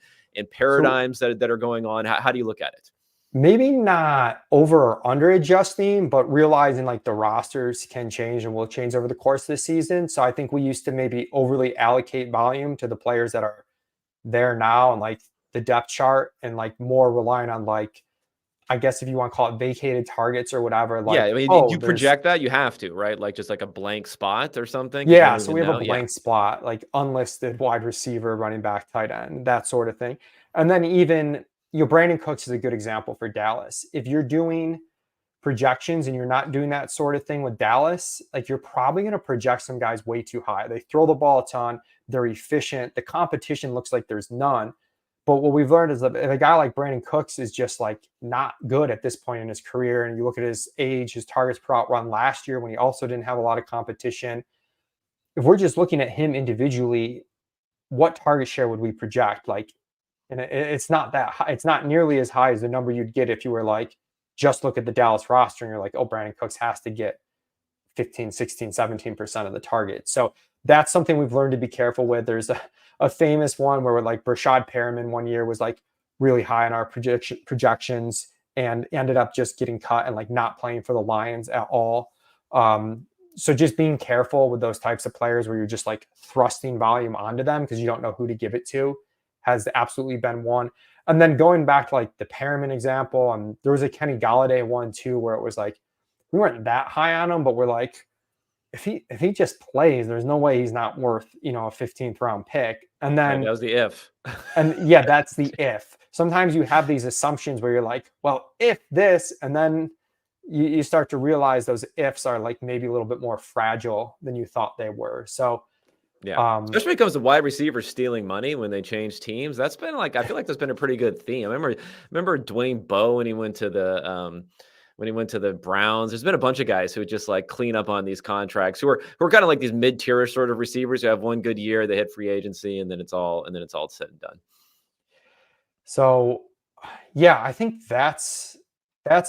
[SPEAKER 1] paradigms that are going on? How do you look at it?
[SPEAKER 2] Maybe not over or under adjusting, but realizing like the rosters can change and will change over the course of the season. So I think we used to maybe overly allocate volume to the players that are there now, and like the depth chart, and like more relying on like, I guess if you want to call it vacated targets or whatever. Like,
[SPEAKER 1] Yeah, I mean,
[SPEAKER 2] oh,
[SPEAKER 1] you
[SPEAKER 2] there's
[SPEAKER 1] project that, you have to, right? Like just like a blank spot or something, because you
[SPEAKER 2] yeah,
[SPEAKER 1] don't
[SPEAKER 2] so
[SPEAKER 1] even
[SPEAKER 2] we have a
[SPEAKER 1] know. Yeah.
[SPEAKER 2] blank spot, like unlisted wide receiver, running back, tight end, that sort of thing. And then even Brandon Cooks is a good example for Dallas. If you're doing projections and you're not doing that sort of thing with Dallas, like you're probably going to project some guys way too high. They throw the ball a ton, they're efficient, the competition looks like there's none. But what we've learned is that if a guy like Brandon Cooks is just like not good at this point in his career, and you look at his age, his targets per out run last year when he also didn't have a lot of competition, if we're just looking at him individually, what target share would we project? Like, and it's not that high. It's not nearly as high as the number you'd get if you were like, just look at the Dallas roster and you're like, oh, Brandon Cooks has to get 15, 16, 17% of the target. So that's something we've learned to be careful with. There's a famous one where like Brashad Perriman one year was like really high on our projections and ended up just getting cut and like not playing for the Lions at all. So just being careful with those types of players where you're just like thrusting volume onto them because you don't know who to give it to has absolutely been one. And then going back to like the Perriman example, and there was a Kenny Galladay one too, where it was like, we weren't that high on him, but we're like, if he just plays, there's no way he's not worth, a 15th round pick. And then
[SPEAKER 1] That was the if.
[SPEAKER 2] and yeah, that's the if. Sometimes you have these assumptions where you're like, well, if this, and then you start to realize those ifs are like maybe a little bit more fragile than you thought they were. So,
[SPEAKER 1] Yeah. Especially when it comes to wide receivers stealing money when they change teams. That's been like, I feel like that's been a pretty good theme. I remember Dwayne Bowe when he went to the Browns. There's been a bunch of guys who just like clean up on these contracts who are kind of like these mid-tier sort of receivers who have one good year, they hit free agency, and then it's all said and done.
[SPEAKER 2] so yeah, I think that's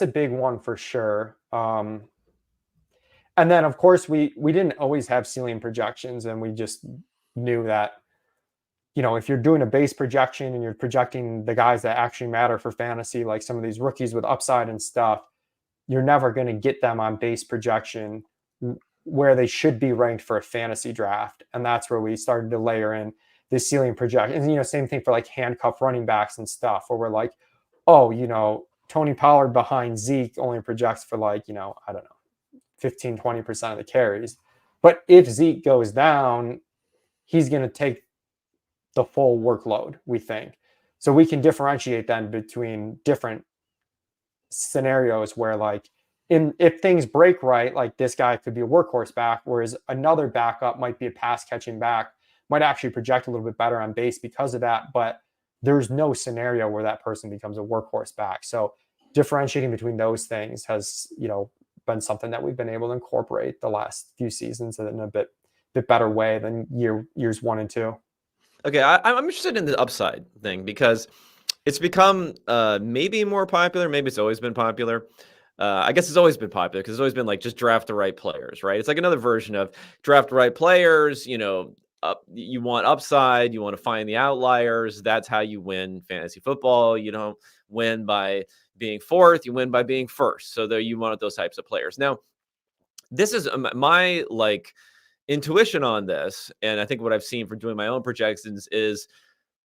[SPEAKER 2] a big one for sure. And then of course we didn't always have ceiling projections, and we just knew that, if you're doing a base projection and you're projecting the guys that actually matter for fantasy, like some of these rookies with upside and stuff, you're never going to get them on base projection where they should be ranked for a fantasy draft. And that's where we started to layer in the ceiling projection. And, same thing for like handcuff running backs and stuff, where we're like, oh, Tony Pollard behind Zeke only projects for like, I don't know, 15, 20% of the carries. But if Zeke goes down, he's going to take the full workload, we think. So we can differentiate then between different scenarios where like if things break right, like this guy could be a workhorse back, whereas another backup might be a pass catching back, might actually project a little bit better on base because of that. But there's no scenario where that person becomes a workhorse back. So differentiating between those things has, been something that we've been able to incorporate the last few seasons in a bit better way than years 1 and 2.
[SPEAKER 1] Okay, I'm interested in the upside thing because it's become maybe more popular. Maybe it's always been popular. I guess it's always been popular because it's always been like just draft the right players, right? It's like another version of draft the right players. You want upside. You want to find the outliers. That's how you win fantasy football. You don't win by being fourth. You win by being first. So there, you want those types of players. Now, this is my like intuition on this, and I think what I've seen for doing my own projections is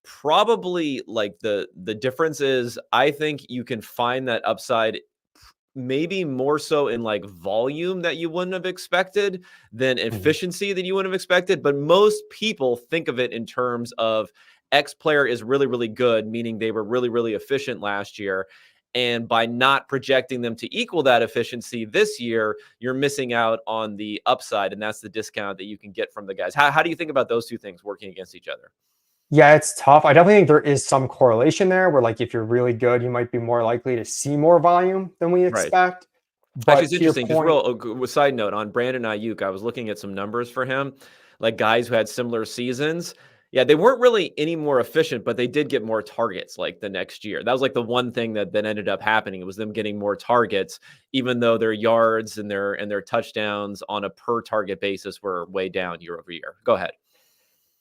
[SPEAKER 1] probably like the difference is I think you can find that upside maybe more so in like volume that you wouldn't have expected than efficiency that you wouldn't have expected. But most people think of it in terms of X player is really, really good, meaning they were really, really efficient last year. And by not projecting them to equal that efficiency this year, you're missing out on the upside. And that's the discount that you can get from the guys. How do you think about those two things working against each other?
[SPEAKER 2] Yeah, it's tough. I definitely think there is some correlation there where like if you're really good, you might be more likely to see more volume than we
[SPEAKER 1] Right.
[SPEAKER 2] expect.
[SPEAKER 1] Actually,
[SPEAKER 2] But
[SPEAKER 1] it's
[SPEAKER 2] to your
[SPEAKER 1] interesting. Just
[SPEAKER 2] point,
[SPEAKER 1] real side note on Brandon Ayuk, I was looking at some numbers for him, like guys who had similar seasons. Yeah, they weren't really any more efficient, but they did get more targets like the next year. That was like the one thing that ended up happening. It was them getting more targets, even though their yards and their touchdowns on a per target basis were way down year over year. Go ahead.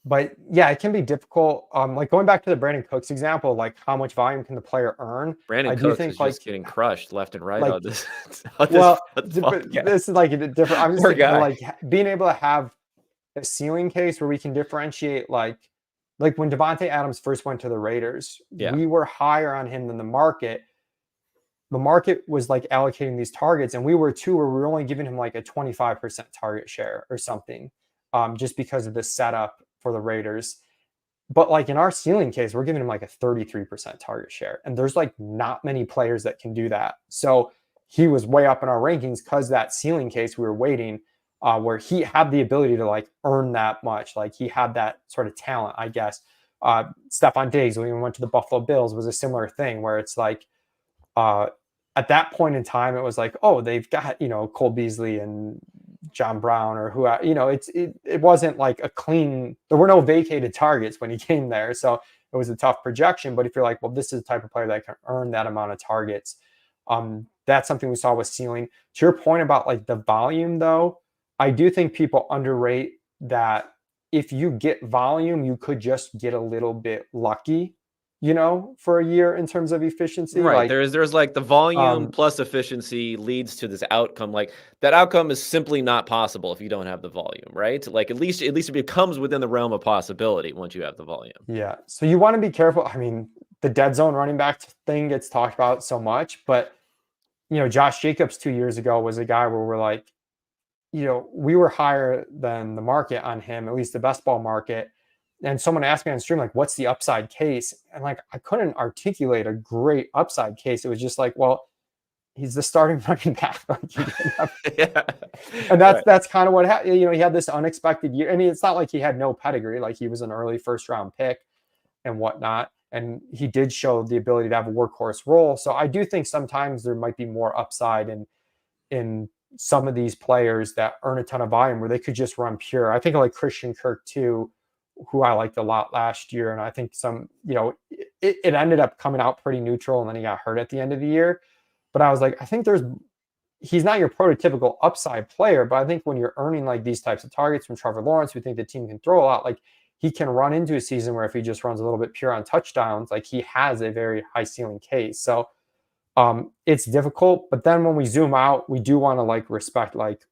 [SPEAKER 2] but yeah, it can be difficult. Like going back to the Brandon Cooks example, like how much volume can the player earn?
[SPEAKER 1] Brandon
[SPEAKER 2] I do
[SPEAKER 1] Cooks is
[SPEAKER 2] think like
[SPEAKER 1] just getting crushed left and right
[SPEAKER 2] like
[SPEAKER 1] on this on
[SPEAKER 2] well,
[SPEAKER 1] this
[SPEAKER 2] but
[SPEAKER 1] podcast.
[SPEAKER 2] this is like a different. I'm just
[SPEAKER 1] Poor
[SPEAKER 2] saying, but
[SPEAKER 1] guy.
[SPEAKER 2] like being able to have a ceiling case where we can differentiate like when Devontae Adams first went to the Raiders,
[SPEAKER 1] Yeah.
[SPEAKER 2] we were higher on him than the market. The market was like allocating these targets, and we were too, where we were only giving him like a 25% target share or something, just because of the setup for the Raiders. But like in our ceiling case, we're giving him like a 33% target share. And there's like not many players that can do that. So he was way up in our rankings because that ceiling case we were waiting, where he had the ability to like earn that much. Like he had that sort of talent, I guess. Stephon Diggs, when he went to the Buffalo Bills, was a similar thing where it's like, uh, at that point in time, it was like, oh, they've got, Cole Beasley and John Brown or who, it wasn't like a clean, there were no vacated targets when he came there. So it was a tough projection. But if you're like, well, this is the type of player that can earn that amount of targets, that's something we saw with ceiling. To your point about like the volume, though, I do think people underrate that if you get volume, you could just get a little bit lucky, for a year in terms of efficiency.
[SPEAKER 1] Right.
[SPEAKER 2] Like,
[SPEAKER 1] There's like the volume
[SPEAKER 2] um,
[SPEAKER 1] plus efficiency leads to this outcome. Like that outcome is simply not possible if you don't have the volume, right? Like at least it becomes within the realm of possibility once you have the volume.
[SPEAKER 2] yeah. So you want to be careful. I mean, the dead zone running back thing gets talked about so much, but Josh Jacobs 2 years ago was a guy where we're like, we were higher than the market on him, at least the best ball market. And someone asked me on stream, like, what's the upside case? And like, I couldn't articulate a great upside case. It was just like, well, he's the starting running back. Like,
[SPEAKER 1] Yeah.
[SPEAKER 2] and
[SPEAKER 1] Right.
[SPEAKER 2] that's kind of what happened. He had this unexpected year. I mean, it's not like he had no pedigree. Like, he was an early first round pick and whatnot. And he did show the ability to have a workhorse role. So I do think sometimes there might be more upside in some of these players that earn a ton of volume where they could just run pure. I think like Christian Kirk too, who I liked a lot last year. And I think it ended up coming out pretty neutral, and then he got hurt at the end of the year. But I was like, I think he's not your prototypical upside player, but I think when you're earning like these types of targets from Trevor Lawrence, we think the team can throw a lot. Like, he can run into a season where if he just runs a little bit pure on touchdowns, like, he has a very high ceiling case. So it's difficult, but then when we zoom out, we do want to like respect, like,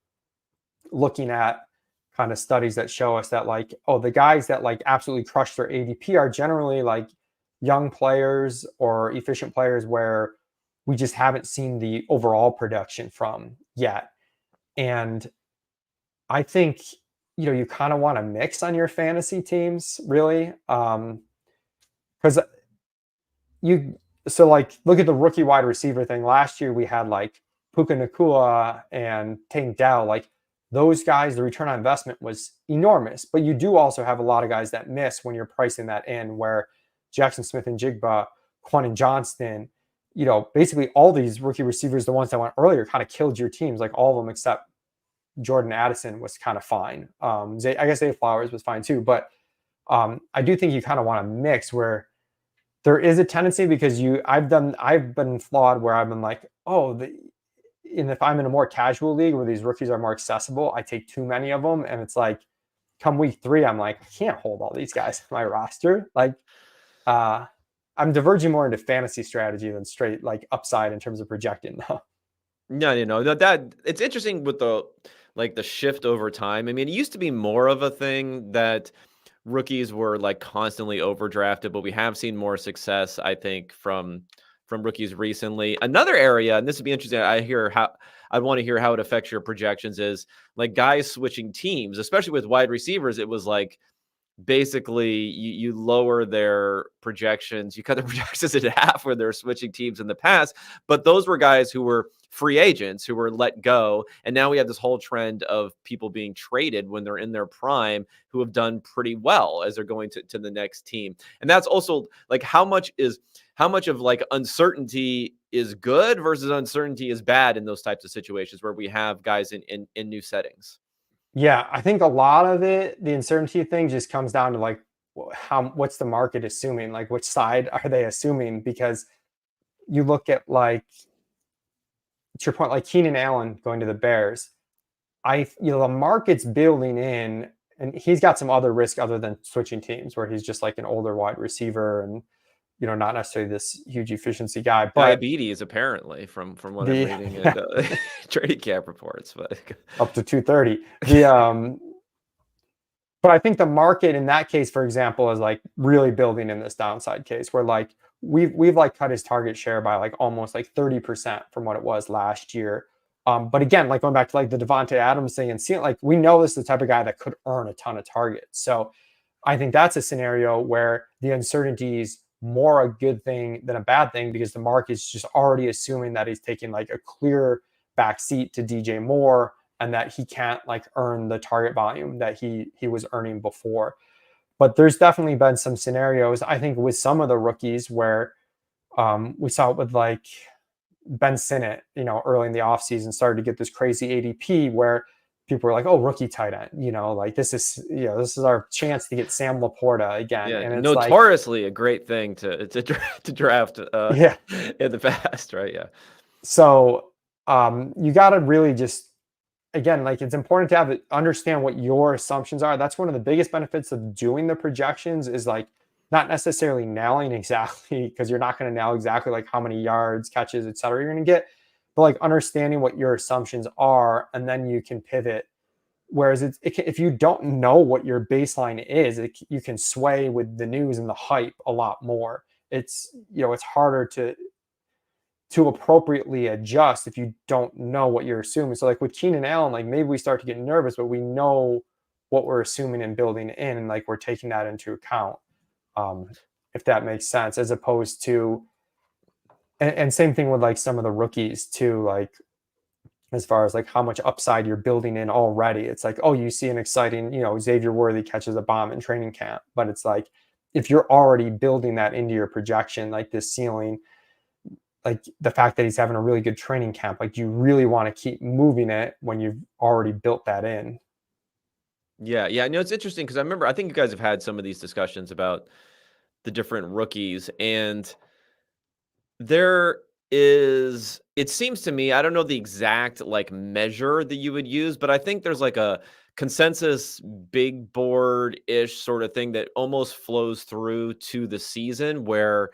[SPEAKER 2] looking at kind of studies that show us that, like, oh, the guys that like absolutely crush their ADP are generally like young players or efficient players where we just haven't seen the overall production from yet. And I think, you kind of want to mix on your fantasy teams, really. Because you so like look at the rookie wide receiver thing. Last year we had like Puka Nakua and Tank Dell. Like, those guys, the return on investment was enormous. But you do also have a lot of guys that miss when you're pricing that in, where Jackson Smith and Jigba, Quentin Johnston, basically all these rookie receivers, the ones that went earlier, kind of killed your teams. Like, all of them except Jordan Addison was kind of fine. I guess Zay Flowers was fine too. But I do think you kind of want to mix, where there is a tendency, because I've been flawed where I've been like, oh, and if I'm in a more casual league where these rookies are more accessible, I take too many of them. And it's like, come week 3, I'm like, I can't hold all these guys in my roster. Like, I'm diverging more into fantasy strategy than straight like upside in terms of projecting though.
[SPEAKER 1] No, that it's interesting with the shift over time. I mean, it used to be more of a thing that rookies were like constantly overdrafted, but we have seen more success, I think, from rookies recently. Another area, and this would be interesting, I want to hear how it affects your projections, is like guys switching teams, especially with wide receivers. It was like basically you lower their projections, you cut their projections in half when they're switching teams in the past. But those were guys who were free agents who were let go. And now we have this whole trend of people being traded when they're in their prime, who have done pretty well as they're going to the next team. And that's also like how much of like uncertainty is good versus uncertainty is bad in those types of situations where we have guys in new settings.
[SPEAKER 2] Yeah, I think a lot of it, the uncertainty thing, just comes down to like what's the market assuming, like which side are they assuming? Because you look at, like, to your point, like Keenan Allen going to the Bears. The market's building in, and he's got some other risk other than switching teams, where he's just like an older wide receiver and not necessarily this huge efficiency guy. But
[SPEAKER 1] Diabetes, apparently, from what I'm
[SPEAKER 2] the
[SPEAKER 1] reading in
[SPEAKER 2] yeah,
[SPEAKER 1] trading camp reports, but
[SPEAKER 2] up to 230. But I think the market in that case, for example, is like really building in this downside case, where like we've like cut his target share by like almost like 30% from what it was last year. But again, like going back to like the Devontae Adams thing, and seeing, like, we know this is the type of guy that could earn a ton of targets. So I think that's a scenario where the uncertainty is more a good thing than a bad thing, because the market's just already assuming that he's taking like a clear backseat to DJ Moore, and that he can't like earn the target volume that he was earning before. But there's definitely been some scenarios, I think, with some of the rookies where we saw it with like Ben Sinnott, early in the offseason, started to get this crazy ADP where people were like, oh, rookie tight end, like this is our chance to get Sam Laporta again.
[SPEAKER 1] yeah,
[SPEAKER 2] And it's like,
[SPEAKER 1] notoriously a great thing to draft
[SPEAKER 2] yeah.
[SPEAKER 1] in the past, right? Yeah.
[SPEAKER 2] So you got to really just, again, like, it's important to understand what your assumptions are. That's one of the biggest benefits of doing the projections, is like not necessarily nailing exactly, because you're not going to nail exactly like how many yards, catches, et cetera, you're going to get, but like understanding what your assumptions are, and then you can pivot. Whereas if you don't know what your baseline is, you can sway with the news and the hype a lot more. It's harder to appropriately adjust if you don't know what you're assuming. So like with Keenan Allen, like maybe we start to get nervous, but we know what we're assuming and building in, and like we're taking that into account, if that makes sense, as opposed to and same thing with like some of the rookies too, like as far as like how much upside you're building in already. It's like, oh, you see an exciting, Xavier Worthy catches a bomb in training camp, but it's like if you're already building that into your projection, like this ceiling, like the fact that he's having a really good training camp, like you really want to keep moving it when you've already built that in.
[SPEAKER 1] Yeah, yeah. No, it's interesting because I think you guys have had some of these discussions about the different rookies, and there is, it seems to me, I don't know the exact like measure that you would use, but I think there's like a consensus big board ish sort of thing that almost flows through to the season where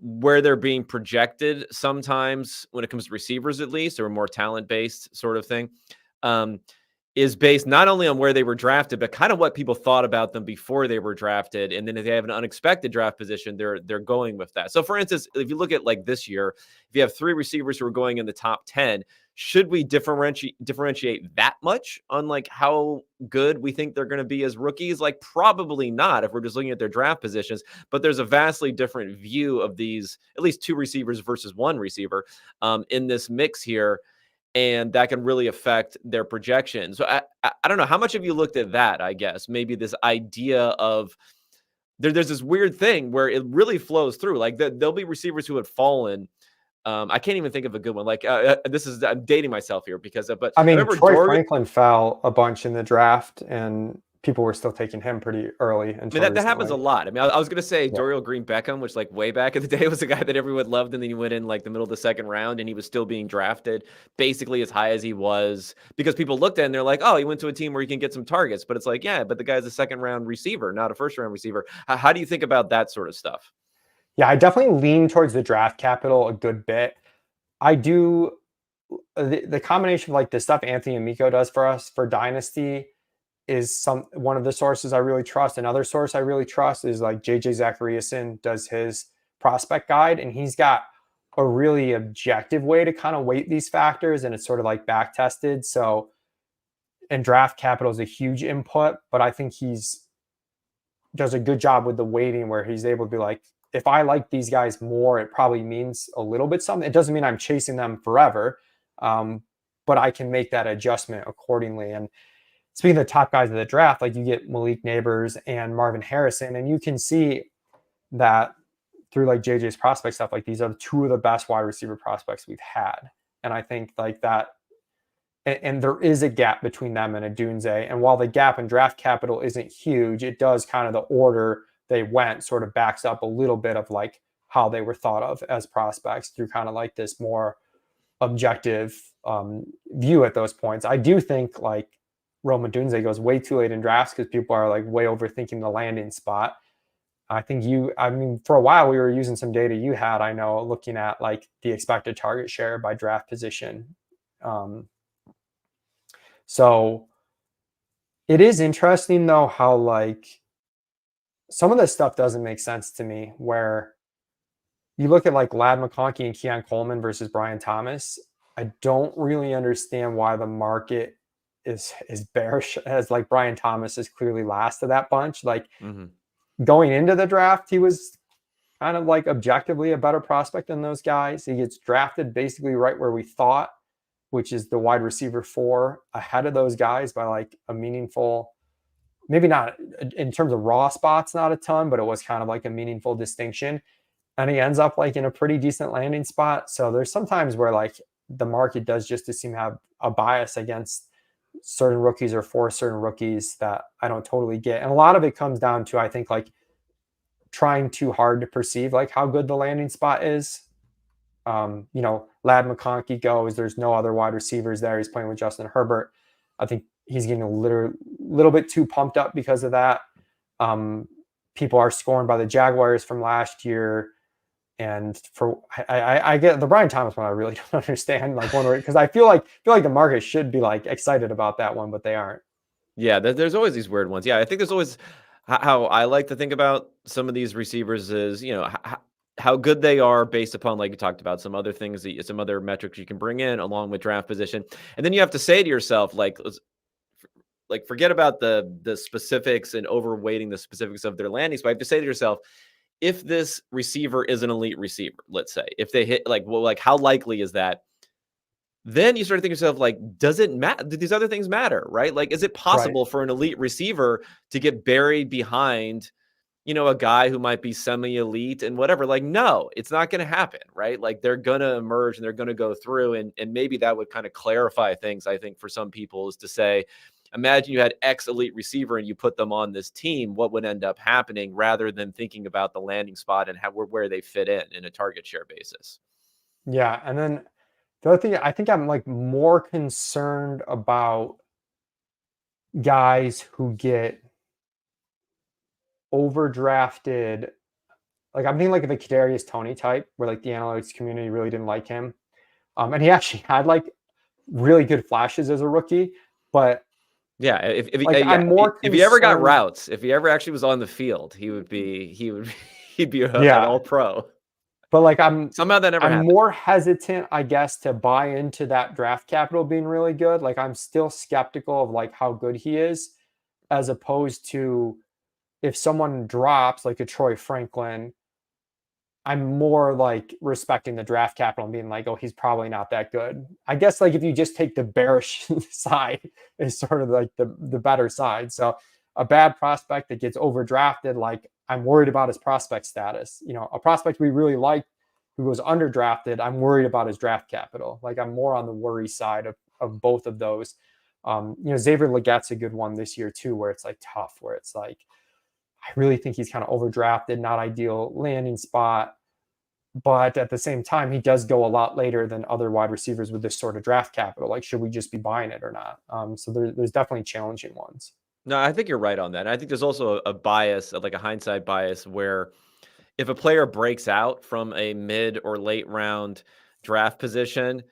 [SPEAKER 1] they're being projected sometimes when it comes to receivers, at least, or a more talent based sort of thing. Um, is based not only on where they were drafted, but kind of what people thought about them before they were drafted. And then if they have an unexpected draft position, they're going with that. So for instance, if you look at like this year, if you have 3 receivers who are going in the top 10, should we differentiate that much on like how good we think they're going to be as rookies? Like probably not if we're just looking at their draft positions, but there's a vastly different view of these, at least 2 receivers versus 1 receiver in this mix here, and that can really affect their projection. So I don't know, how much have you looked at that? I guess maybe this idea of there's this weird thing where it really flows through. Like there'll be receivers who had fallen. I can't even think of a good one. Like this is, I'm dating myself here because but
[SPEAKER 2] I
[SPEAKER 1] I
[SPEAKER 2] mean,
[SPEAKER 1] remember
[SPEAKER 2] Troy
[SPEAKER 1] Dorian.
[SPEAKER 2] Franklin fell a bunch in the draft, and people were still taking him pretty early
[SPEAKER 1] I mean,
[SPEAKER 2] until
[SPEAKER 1] that happens a
[SPEAKER 2] recently.
[SPEAKER 1] lot. I mean, I was going to say
[SPEAKER 2] Yeah.
[SPEAKER 1] Dorial Green Beckham, which like way back in the day was a guy that everyone loved. And then he went in like the middle of the second round and he was still being drafted basically as high as he was because people looked at it and they're like, oh, he went to a team where he can get some targets. But it's like, yeah, but the guy's a second round receiver, not a first round receiver. How do you think about that sort of stuff?
[SPEAKER 2] Yeah, I definitely lean towards the draft capital a good bit. I do the combination of like the stuff Anthony Amico does for us for Dynasty is one of the sources I really trust. Another source I really trust is like JJ Zachariason does his prospect guide, and he's got a really objective way to kind of weight these factors, and it's sort of like back tested. So, and draft capital is a huge input, but I think he's does a good job with the weighting where he's able to be like, if I like these guys more, it probably means a little bit something. It doesn't mean I'm chasing them forever, um, but I can make that adjustment accordingly. And speaking of the top guys of the draft, like you get Malik Neighbors and Marvin Harrison, and you can see that through like JJ's prospect stuff, like these are 2 of the best wide receiver prospects we've had. And I think like that, and there is a gap between them and a Dunze. And while the gap in draft capital isn't huge, it does kind of the order they went sort of backs up a little bit of like how they were thought of as prospects through kind of like this more objective view at those points. I do think like Rome Odunze goes way too late in drafts because people are like way overthinking the landing spot. I mean, for a while we were using some data you had, I know, looking at like the expected target share by draft position. So it is interesting though how like some of this stuff doesn't make sense to me where you look at like Lad McConkey and Keon Coleman versus Brian Thomas. I don't really understand why the market is bearish as like Brian Thomas is clearly last of that bunch. Like going into the draft, he was kind of like objectively a better prospect than those guys. He gets drafted basically right where we thought, which is the wide receiver 4 ahead of those guys by like a meaningful, maybe not in terms of raw spots, not a ton, but it was kind of like a meaningful distinction. And he ends up like in a pretty decent landing spot. So there's sometimes where like the market does just seem to have a bias against certain rookies or for certain rookies that I don't totally get. And a lot of it comes down to, I think, like trying too hard to perceive like how good the landing spot is. Lad McConkey goes, there's no other wide receivers there. He's playing with Justin Herbert. I think he's getting a little bit too pumped up because of that. People are scorned by the Jaguars from last year. And I get the Brian Thomas one. I really don't understand like one because I feel like the market should be like excited about that one, but they aren't.
[SPEAKER 1] Yeah, there's always these weird ones. Yeah, I think there's always how I like to think about some of these receivers is, how good they are based upon, like you talked about, some other things, some other metrics you can bring in along with draft position. And then you have to say to yourself, like forget about the specifics and overweighting the specifics of their landing. So I have to say to yourself, if this receiver is an elite receiver, let's say, if they hit like how likely is that? Then you start to think to yourself, like, does it matter? Do these other things matter, right? Like, is it
[SPEAKER 2] Right.
[SPEAKER 1] possible for an elite receiver to get buried behind, a guy who might be semi-elite and whatever? Like, no, it's not going to happen, right? Like, they're going to emerge and they're going to go through, and maybe that would kind of clarify things. I think for some people is to say, imagine you had X elite receiver and you put them on this team, what would end up happening, rather than thinking about the landing spot and where they fit in a target share basis.
[SPEAKER 2] Yeah. And then the other thing, I think I'm like more concerned about guys who get overdrafted. Like I'm thinking like of a Kadarius Toney type, where like the analytics community really didn't like him, and he actually had like really good flashes as a rookie. But
[SPEAKER 1] Yeah,
[SPEAKER 2] like I'm more
[SPEAKER 1] if he ever got
[SPEAKER 2] concerned.
[SPEAKER 1] routes, if he ever actually was on the field, he'd be an
[SPEAKER 2] Yeah,
[SPEAKER 1] all pro.
[SPEAKER 2] but like
[SPEAKER 1] Somehow that never
[SPEAKER 2] I'm
[SPEAKER 1] happened.
[SPEAKER 2] more hesitant, I guess, to buy into that draft capital being really good. Like I'm still skeptical of like how good he is, as opposed to if someone drops like a Troy Franklin, I'm more like respecting the draft capital and being like, oh, he's probably not that good. I guess like if you just take the bearish side is sort of like the better side. So a bad prospect that gets overdrafted, like I'm worried about his prospect status. A prospect we really like who goes underdrafted, I'm worried about his draft capital. Like I'm more on the worry side of both of those. Xavier Legette's a good one this year too, where it's like tough, where it's like I really think he's kind of overdrafted, not ideal landing spot. But at the same time, he does go a lot later than other wide receivers with this sort of draft capital. Like, should we just be buying it or not? So there's definitely challenging ones.
[SPEAKER 1] No, I think you're right on that. And I think there's also a bias, like a hindsight bias, where if a player breaks out from a mid or late round draft position,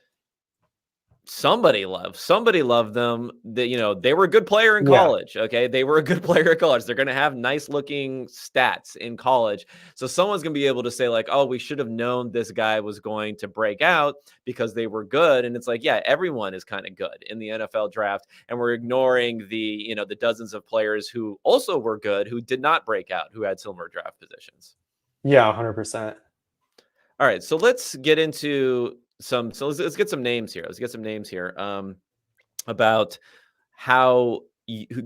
[SPEAKER 1] somebody loved them. They were a good player in
[SPEAKER 2] Yeah.
[SPEAKER 1] college. Okay, they were a good player in college. They're going to have nice looking stats in college, so someone's going to be able to say like, oh, we should have known this guy was going to break out because they were good. And it's like, yeah, everyone is kind of good in the NFL draft, and we're ignoring the dozens of players who also were good who did not break out, who had similar draft positions.
[SPEAKER 2] Yeah, 100%.
[SPEAKER 1] All right, so let's get into let's get some names here. About how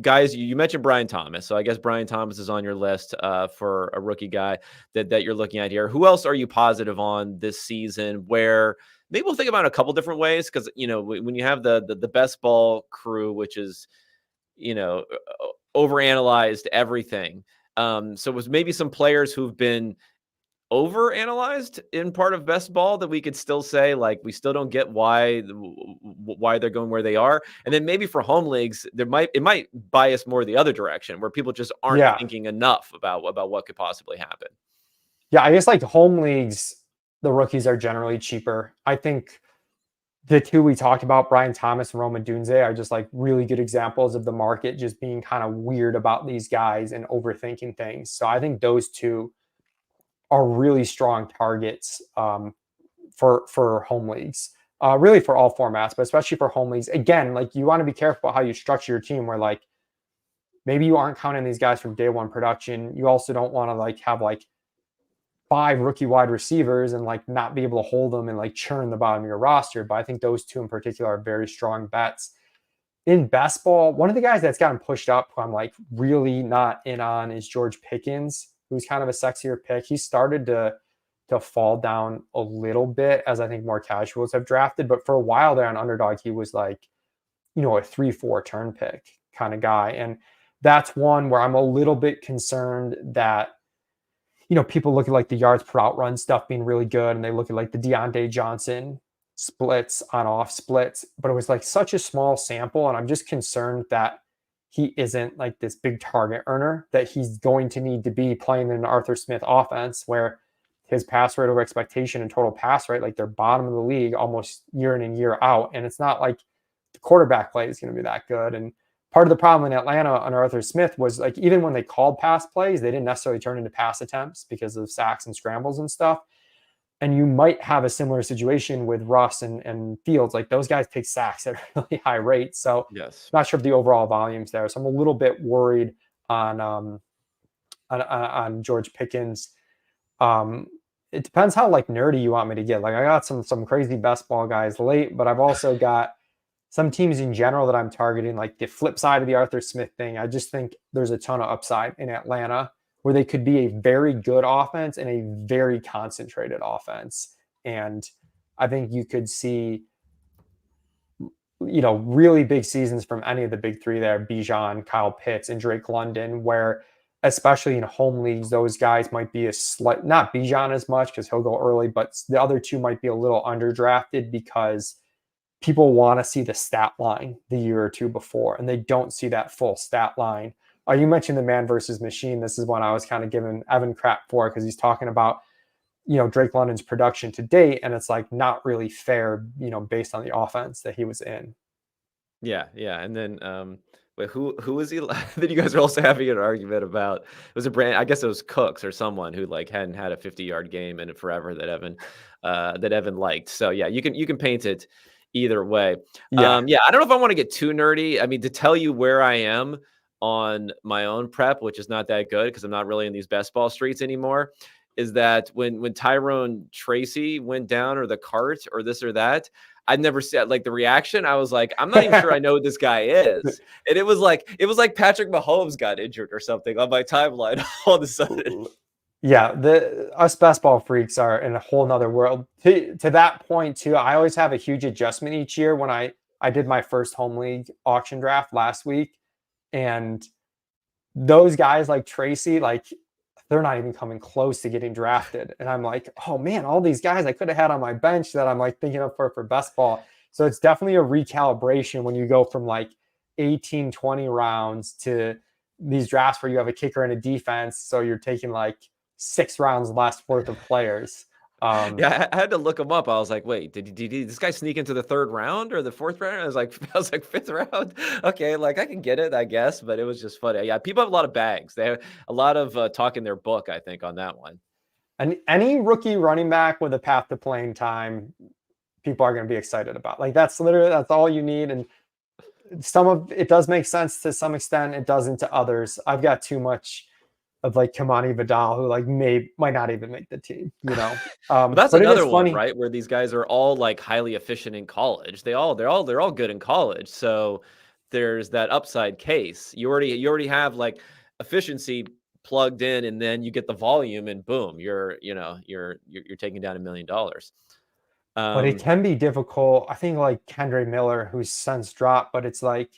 [SPEAKER 1] guys, you mentioned Brian Thomas. So I guess Brian Thomas is on your list for a rookie guy that you're looking at here. Who else are you positive on this season where maybe we'll think about it a couple different ways? Because, when you have the best ball crew, which is, overanalyzed everything. So it was maybe some players who've been overanalyzed in part of best ball that we could still say like we still don't get why they're going where they are. And then maybe for home leagues it might bias more the other direction where people just aren't
[SPEAKER 2] Yeah.
[SPEAKER 1] thinking enough about what could possibly happen.
[SPEAKER 2] Yeah. I guess like home leagues, the rookies are generally cheaper. I think the two we talked about, Brian Thomas and Roma Dunze, are just like really good examples of the market just being kind of weird about these guys and overthinking things. So I think those two are really strong targets for home leagues. Really for all formats, but especially for home leagues. Again, like you want to be careful about how you structure your team where like maybe you aren't counting these guys from day one production. You also don't want to like have like 5 rookie wide receivers and like not be able to hold them and like churn the bottom of your roster. But I think those two in particular are very strong bets. In best ball, one of the guys that's gotten pushed up who I'm like really not in on is George Pickens, who's kind of a sexier pick. He started to fall down a little bit as I think more casuals have drafted. But for a while there on Underdog, he was like, a 3-4 turn pick kind of guy. And that's one where I'm a little bit concerned that, people look at like the yards per out run stuff being really good. And they look at like the Deontay Johnson splits on off splits, but it was like such a small sample. And I'm just concerned that he isn't like this big target earner, that he's going to need to be playing in an Arthur Smith offense where his pass rate over expectation and total pass rate, like they're bottom of the league almost year in and year out. And it's not like the quarterback play is going to be that good. And part of the problem in Atlanta under Arthur Smith was like, even when they called pass plays, they didn't necessarily turn into pass attempts because of sacks and scrambles and stuff. And you might have a similar situation with Russ and Fields. Like those guys take sacks at really high rates. So
[SPEAKER 1] Yes.
[SPEAKER 2] not sure if the overall volume's there. So I'm a little bit worried on George Pickens. It depends how like nerdy you want me to get. Like I got some crazy best ball guys late, but I've also got some teams in general that I'm targeting, like the flip side of the Arthur Smith thing. I just think there's a ton of upside in Atlanta where they could be a very good offense and a very concentrated offense. And I think you could see, really big seasons from any of the big three there, Bijan, Kyle Pitts, and Drake London, where especially in home leagues, those guys might be not Bijan as much because he'll go early, but the other two might be a little underdrafted because people want to see the stat line the year or two before, and they don't see that full stat line. You mentioned the man versus machine. This is one I was kind of giving Evan crap for because he's talking about, Drake London's production to date, and it's like not really fair, based on the offense that he was in.
[SPEAKER 1] Yeah, yeah, and then wait, who was he? Then you guys are also having an argument about it was a brand. I guess it was Cooks or someone who like hadn't had a 50-yard game in it forever that Evan liked. So yeah, you can paint it either way.
[SPEAKER 2] Yeah.
[SPEAKER 1] Yeah, I don't know if I want to get too nerdy. I mean, to tell you where I am on my own prep, which is not that good because I'm not really in these best ball streets anymore, is that when Tyrone Tracy went down or the cart or this or that, I'd never said like the reaction. I was like, I'm not even sure I know who this guy is. And it was like Patrick Mahomes got injured or something on my timeline all of a sudden.
[SPEAKER 2] Yeah, us best ball freaks are in a whole nother world. To that point too, I always have a huge adjustment each year when I did my first home league auction draft last week. And those guys like Tracy, like they're not even coming close to getting drafted. And I'm like, oh man, all these guys I could have had on my bench that I'm like thinking of for best ball. So it's definitely a recalibration when you go from like 18, 20 rounds to these drafts where you have a kicker and a defense. So you're taking like 6 rounds less worth of players.
[SPEAKER 1] Yeah, I had to look him up. I was like, wait, did this guy sneak into the 3rd round or the 4th round? I was like 5th round. Okay, like I can get it, I guess, but it was just funny. Yeah, people have a lot of bags. They have a lot of talk in their book, I think, on that one.
[SPEAKER 2] And any rookie running back with a path to playing time, people are going to be excited about. Like that's all you need. And some of it does make sense to some extent. It doesn't to others. I've got too much of like Kamani Vidal, who like might not even make the team,
[SPEAKER 1] But that's
[SPEAKER 2] But it is
[SPEAKER 1] another one,
[SPEAKER 2] funny.
[SPEAKER 1] right? Where these guys are all like highly efficient in college. They're all good in college. So there's that upside case. You already have like efficiency plugged in, and then you get the volume, and boom, you're taking down $1 million.
[SPEAKER 2] But it
[SPEAKER 1] Um,
[SPEAKER 2] can be difficult. I think like Kendre Miller, who's since dropped, but it's like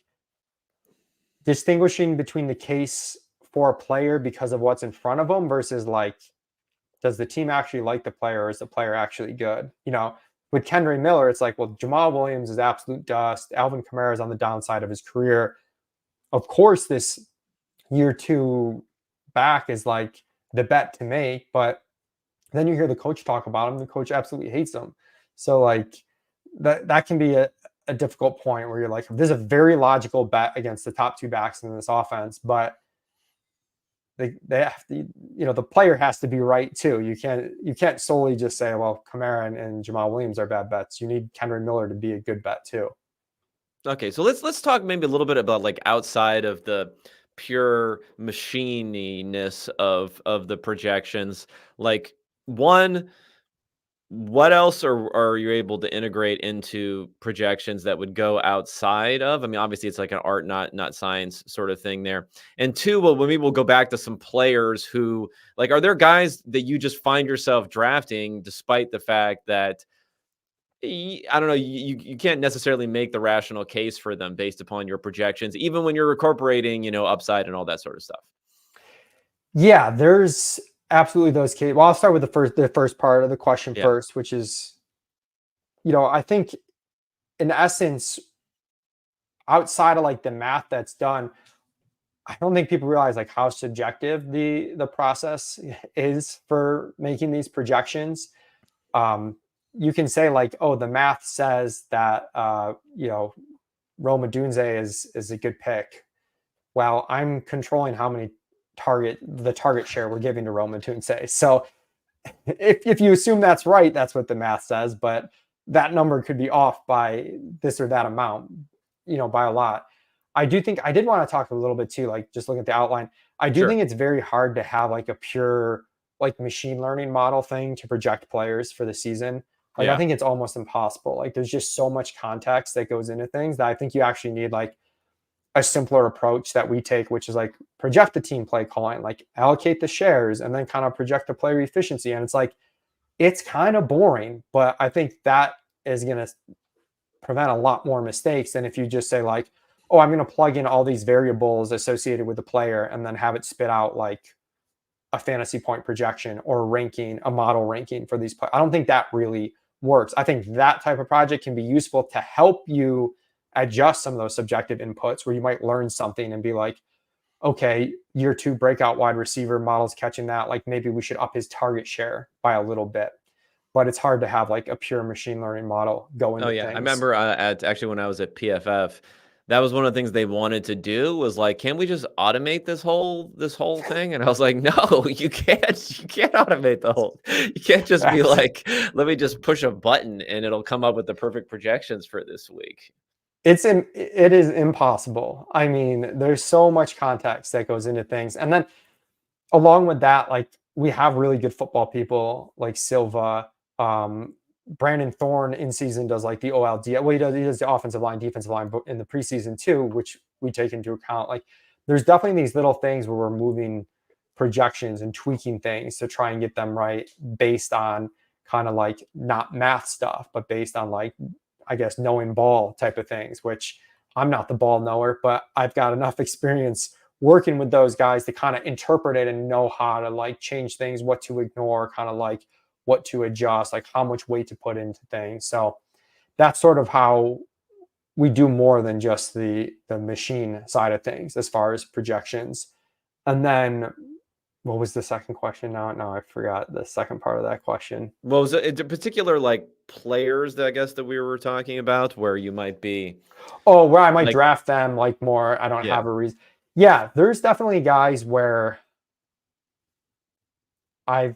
[SPEAKER 2] distinguishing between the case for a player because of what's in front of them versus like, does the team actually like the player or is the player actually good? With Kendre Miller, it's like, well, Jamal Williams is absolute dust. Alvin Kamara is on the downside of his career. Of course, this year 2 back is like the bet to make, but then you hear the coach talk about him. The coach absolutely hates him. So like that can be a difficult point where you're like, there's a very logical bet against the top 2 backs in this offense, but they have to, the player has to be right too. You can't solely just say, well, Kamara and Jamal Williams are bad bets. You need Kendre Miller to be a good bet too.
[SPEAKER 1] okay, so let's talk maybe a little bit about like outside of the pure machininess of the projections. Like one, what else are you able to integrate into projections that would go outside of? I mean, obviously it's like an art, not science sort of thing there. And two, well, maybe we'll go back to some players who like, are there guys that you just find yourself drafting despite the fact that I don't know, you can't necessarily make the rational case for them based upon your projections, even when you're incorporating, upside and all that sort of stuff.
[SPEAKER 2] Yeah, there's absolutely those cases. Well, I'll start with the first part of the question
[SPEAKER 1] Yeah.
[SPEAKER 2] first, which is, I think in essence, outside of like the math that's done, I don't think people realize like how subjective the process is for making these projections. You can say like, oh, the math says that Roma Dunze is a good pick. Well, I'm controlling how many the target share we're giving to Roma Dunze. So if you assume that's right, that's what the math says, but that number could be off by this or that amount, by a lot. I do think I did want to talk a little bit too, like just look at the outline. I do
[SPEAKER 1] Sure.
[SPEAKER 2] think it's very hard to have like a pure like machine learning model thing to project players for the season. Like I
[SPEAKER 1] Yeah.
[SPEAKER 2] think it's almost impossible. Like there's just so much context that goes into things that I think you actually need like a simpler approach that we take, which is like project the team play calling, like allocate the shares and then kind of project the player efficiency. And it's like, it's kind of boring, but I think that is going to prevent a lot more mistakes than if you just say like, oh, I'm going to plug in all these variables associated with the player and then have it spit out like a fantasy point projection or a ranking, a model ranking for these players. I don't think that really works. I think that type of project can be useful to help you adjust some of those subjective inputs where you might learn something and be like, okay, year 2 breakout wide receiver models catching that. Like maybe we should up his target share by a little bit. But it's hard to have like a pure machine learning model go
[SPEAKER 1] Oh
[SPEAKER 2] into
[SPEAKER 1] yeah, I
[SPEAKER 2] things.
[SPEAKER 1] remember at actually when I was at PFF, that was one of the things they wanted to do was like, can we just automate this whole thing? And I was like, no, you can't automate the whole. You can't just be
[SPEAKER 2] That's
[SPEAKER 1] like, let me just push a button and it'll come up with the perfect projections for this week.
[SPEAKER 2] it is impossible. I mean, there's so much context that goes into things. And then along with that, like we have really good football people like Silva. Brandon Thorne in season does like the OLD. Well, he does the offensive line, defensive line in the preseason too, which we take into account. Like there's definitely these little things where we're moving projections and tweaking things to try and get them right based on kind of like not math stuff, but based on like, I guess, knowing ball type of things, which I'm not the ball knower, but I've got enough experience working with those guys to kind of interpret it and know how to like change things, what to ignore, kind of like what to adjust, like how much weight to put into things. So that's sort of how we do more than just the machine side of things as far as projections. And then what was the second question? Now I forgot the second part of that question.
[SPEAKER 1] Well, was it in particular like players that I guess that we were talking about where you might be
[SPEAKER 2] Oh, where I might
[SPEAKER 1] like,
[SPEAKER 2] draft them like more. I don't
[SPEAKER 1] yeah,
[SPEAKER 2] have a reason. Yeah, there's definitely guys where I've,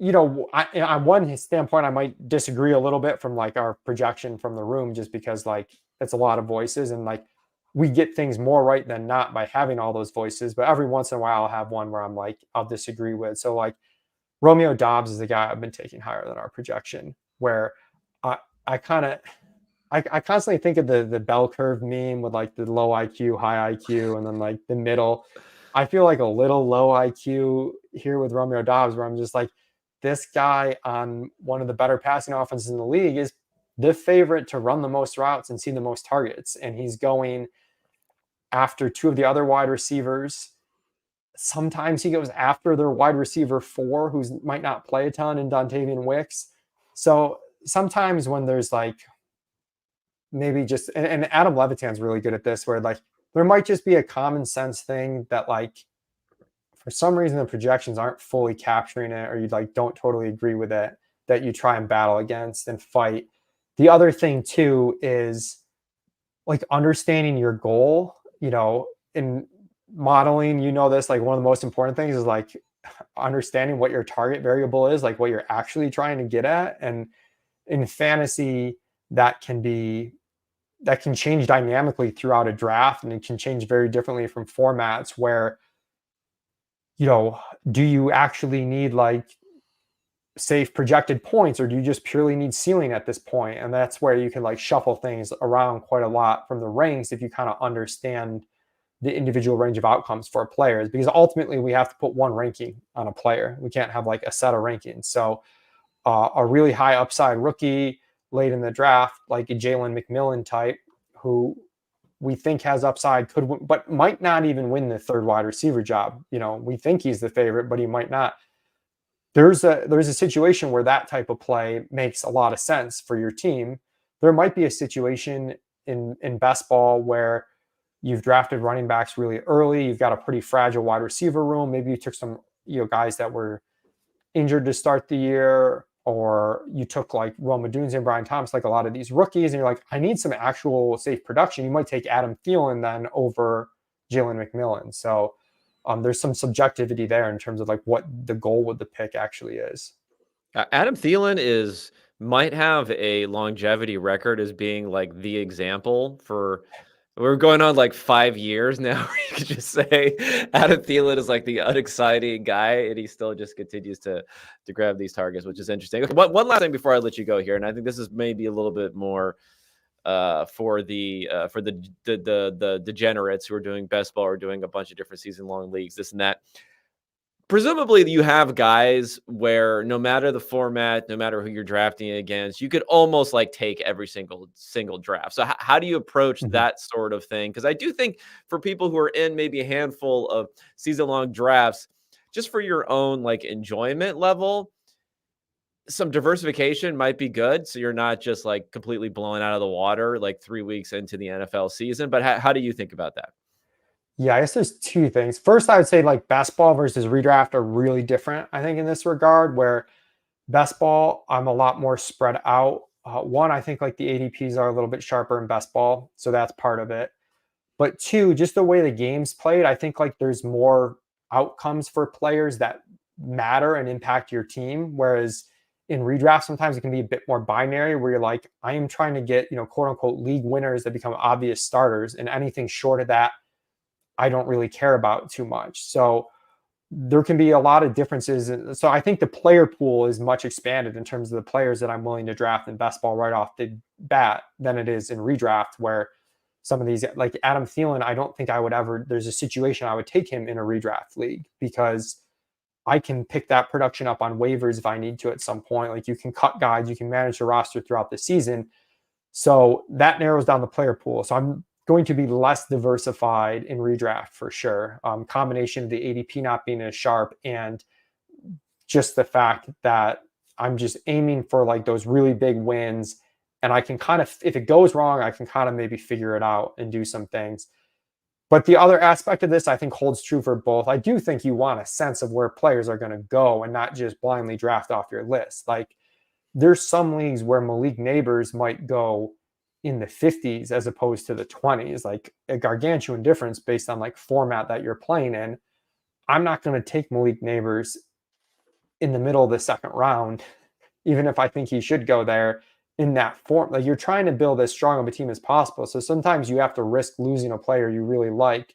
[SPEAKER 2] on one standpoint, I might disagree a little bit from like our projection from the room, just because like it's a lot of voices and like we get things more right than not by having all those voices. But every once in a while, I'll have one where I'm like, I'll disagree with. So like Romeo Dobbs is the guy I've been taking higher than our projection, where I, I kind of, I constantly think of the bell curve meme with like the low IQ, high IQ, and then like the middle. I feel like a little low IQ here with Romeo Dobbs, where I'm just like, this guy on one of the better passing offenses in the league is the favorite to run the most routes and see the most targets. And he's going after 2 of the other wide receivers. Sometimes he goes after their wide receiver 4, who might not play a ton, in Dontavian Wicks. So sometimes when there's like maybe just, and Adam Levitan's really good at this, where like there might just be a common sense thing that like for some reason the projections aren't fully capturing it, or you like don't totally agree with it, that you try and battle against and fight. The other thing too is like understanding your goal, in modeling, this, like one of the most important things is like understanding what your target variable is, like what you're actually trying to get at. And in fantasy, that can change dynamically throughout a draft, and it can change very differently from formats where, do you actually need like safe projected points, or do you just purely need ceiling at this point? And that's where you can like shuffle things around quite a lot from the ranks if you kind of understand the individual range of outcomes for players, because ultimately we have to put one ranking on a player. We can't have like a set of rankings. So a really high upside rookie late in the draft, like a Jalen McMillan type, who we think has upside, could win, but might not even win the third wide receiver job. We think he's the favorite, but he might not. There's a situation where that type of play makes a lot of sense for your team. There might be a situation in best ball where you've drafted running backs really early. You've got a pretty fragile wide receiver room. Maybe you took some guys that were injured to start the year, or you took like Rome Odunze and Brian Thomas, like a lot of these rookies, and you're like, I need some actual safe production. You might take Adam Thielen then over Jalen McMillan. So there's some subjectivity there in terms of like what the goal with the pick actually is.
[SPEAKER 1] Adam Thielen might have a longevity record as being like the example for We're going on like 5 years now where you could just say Adam Thielen is like the unexciting guy, and he still just continues to grab these targets, which is interesting. Okay, one last thing before I let you go here, and I think this is maybe a little bit more for the degenerates who are doing best ball or doing a bunch of different season-long leagues, this and that. Presumably, you have guys where no matter the format, no matter who you're drafting against, you could almost like take every single draft. So how do you approach that sort of thing? Because I do think for people who are in maybe a handful of season-long drafts, just for your own like enjoyment level, some diversification might be good. So you're not just like completely blown out of the water like 3 weeks into the NFL season. But how do you think about that?
[SPEAKER 2] Yeah, I guess there's two things. First, I would say like best ball versus redraft are really different, I think, in this regard, where best ball, I'm a lot more spread out. One, I think like the ADPs are a little bit sharper in best ball. So that's part of it. But two, just the way the game's played, I think like there's more outcomes for players that matter and impact your team. Whereas in redraft, sometimes it can be a bit more binary where you're like, I am trying to get, quote unquote, league winners that become obvious starters. And anything short of that, I don't really care about too much. So there can be a lot of differences. So I think the player pool is much expanded in terms of the players that I'm willing to draft in best ball right off the bat than it is in redraft, where some of these, like Adam Thielen, I don't think I would ever, there's a situation I would take him in a redraft league because I can pick that production up on waivers if I need to at some point. Like you can cut guys, you can manage the roster throughout the season. So that narrows down the player pool. So I'm going to be less diversified in redraft for sure. Combination of the ADP not being as sharp and just the fact that I'm just aiming for like those really big wins. And I can kind of, if it goes wrong, I can kind of maybe figure it out and do some things. But the other aspect of this, I think, holds true for both. I do think you want a sense of where players are going to go and not just blindly draft off your list. Like there's some leagues where Malik Neighbors might go in the 50s as opposed to the 20s, like a gargantuan difference based on like format that you're playing in. I'm not going to take Malik Neighbors in the middle of the second round, even if I think he should go there in that form. Like you're trying to build as strong of a team as possible. So sometimes you have to risk losing a player you really like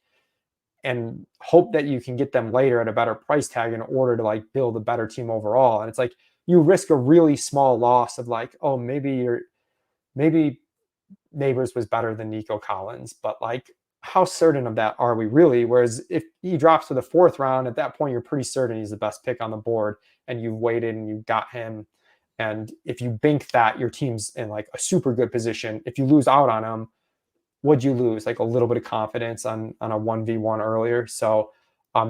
[SPEAKER 2] and hope that you can get them later at a better price tag in order to like build a better team overall. And it's like you risk a really small loss of like, oh, maybe Neighbors was better than Nico Collins, but like how certain of that are we really? Whereas if he drops to the fourth round, at that point, you're pretty certain he's the best pick on the board and you've waited and you got him. And if you bink that, your team's in like a super good position. If you lose out on him, what'd you lose? Like a little bit of confidence on a 1v1 earlier. So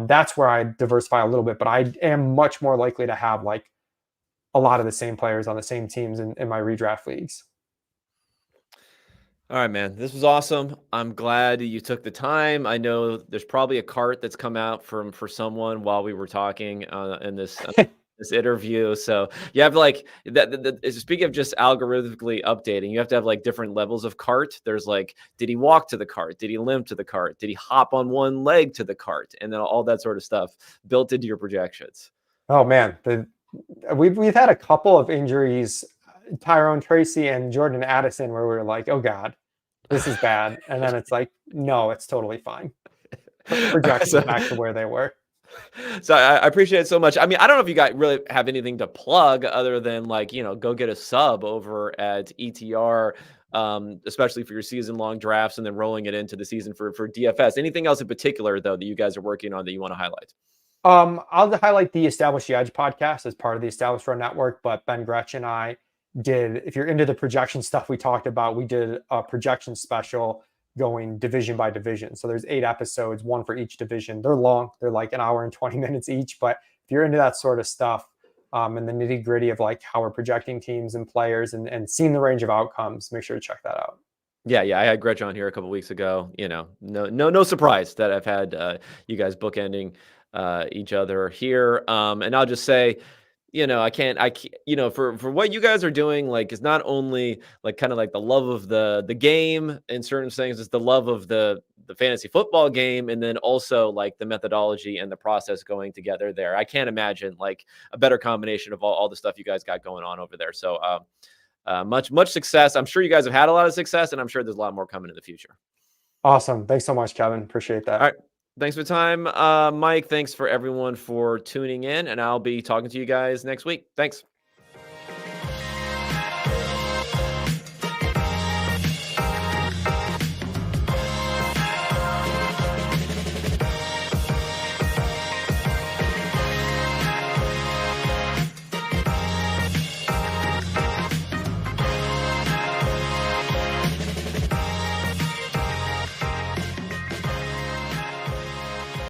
[SPEAKER 2] that's where I diversify a little bit, but I am much more likely to have like a lot of the same players on the same teams in my redraft leagues.
[SPEAKER 1] All right, man. This was awesome. I'm glad you took the time. I know there's probably a cart that's come out for someone while we were talking in this this interview. So you have like speaking of just algorithmically updating, you have to have like different levels of cart. There's like, did he walk to the cart? Did he limp to the cart? Did he hop on one leg to the cart? And then all that sort of stuff built into your projections.
[SPEAKER 2] Oh man, we've had a couple of injuries, Tyrone Tracy and Jordan Addison, where we were like, oh God, this is bad. And then it's like, no, it's totally fine. Projections back to where they were.
[SPEAKER 1] So I appreciate it so much. I mean, I don't know if you guys really have anything to plug other than like, go get a sub over at ETR, especially for your season long drafts and then rolling it into the season for DFS. Anything else in particular though, that you guys are working on that you want to highlight?
[SPEAKER 2] I'll highlight the Establish the Edge podcast as part of the Establish Row Network, but Ben Gretsch and I did, if you're into the projection stuff we talked about, we did a projection special going division by division. So there's 8 episodes, one for each division. They're long. They're like an hour and 20 minutes each. But if you're into that sort of stuff and the nitty gritty of like how we're projecting teams and players and seeing the range of outcomes, make sure to check that out.
[SPEAKER 1] Yeah. I had Gretsch on here a couple weeks ago. No surprise that I've had you guys bookending each other here. And I'll just say, I can't, for what you guys are doing, like, is not only like kind of like the love of the game in certain things, it's the love of the fantasy football game. And then also like the methodology and the process going together there. I can't imagine like a better combination of all the stuff you guys got going on over there. So much success. I'm sure you guys have had a lot of success and I'm sure there's a lot more coming in the future.
[SPEAKER 2] Awesome. Thanks so much, Kevin. Appreciate
[SPEAKER 1] All
[SPEAKER 2] that.
[SPEAKER 1] right. Thanks for the time, Mike. Thanks for everyone for tuning in, and I'll be talking to you guys next week. Thanks.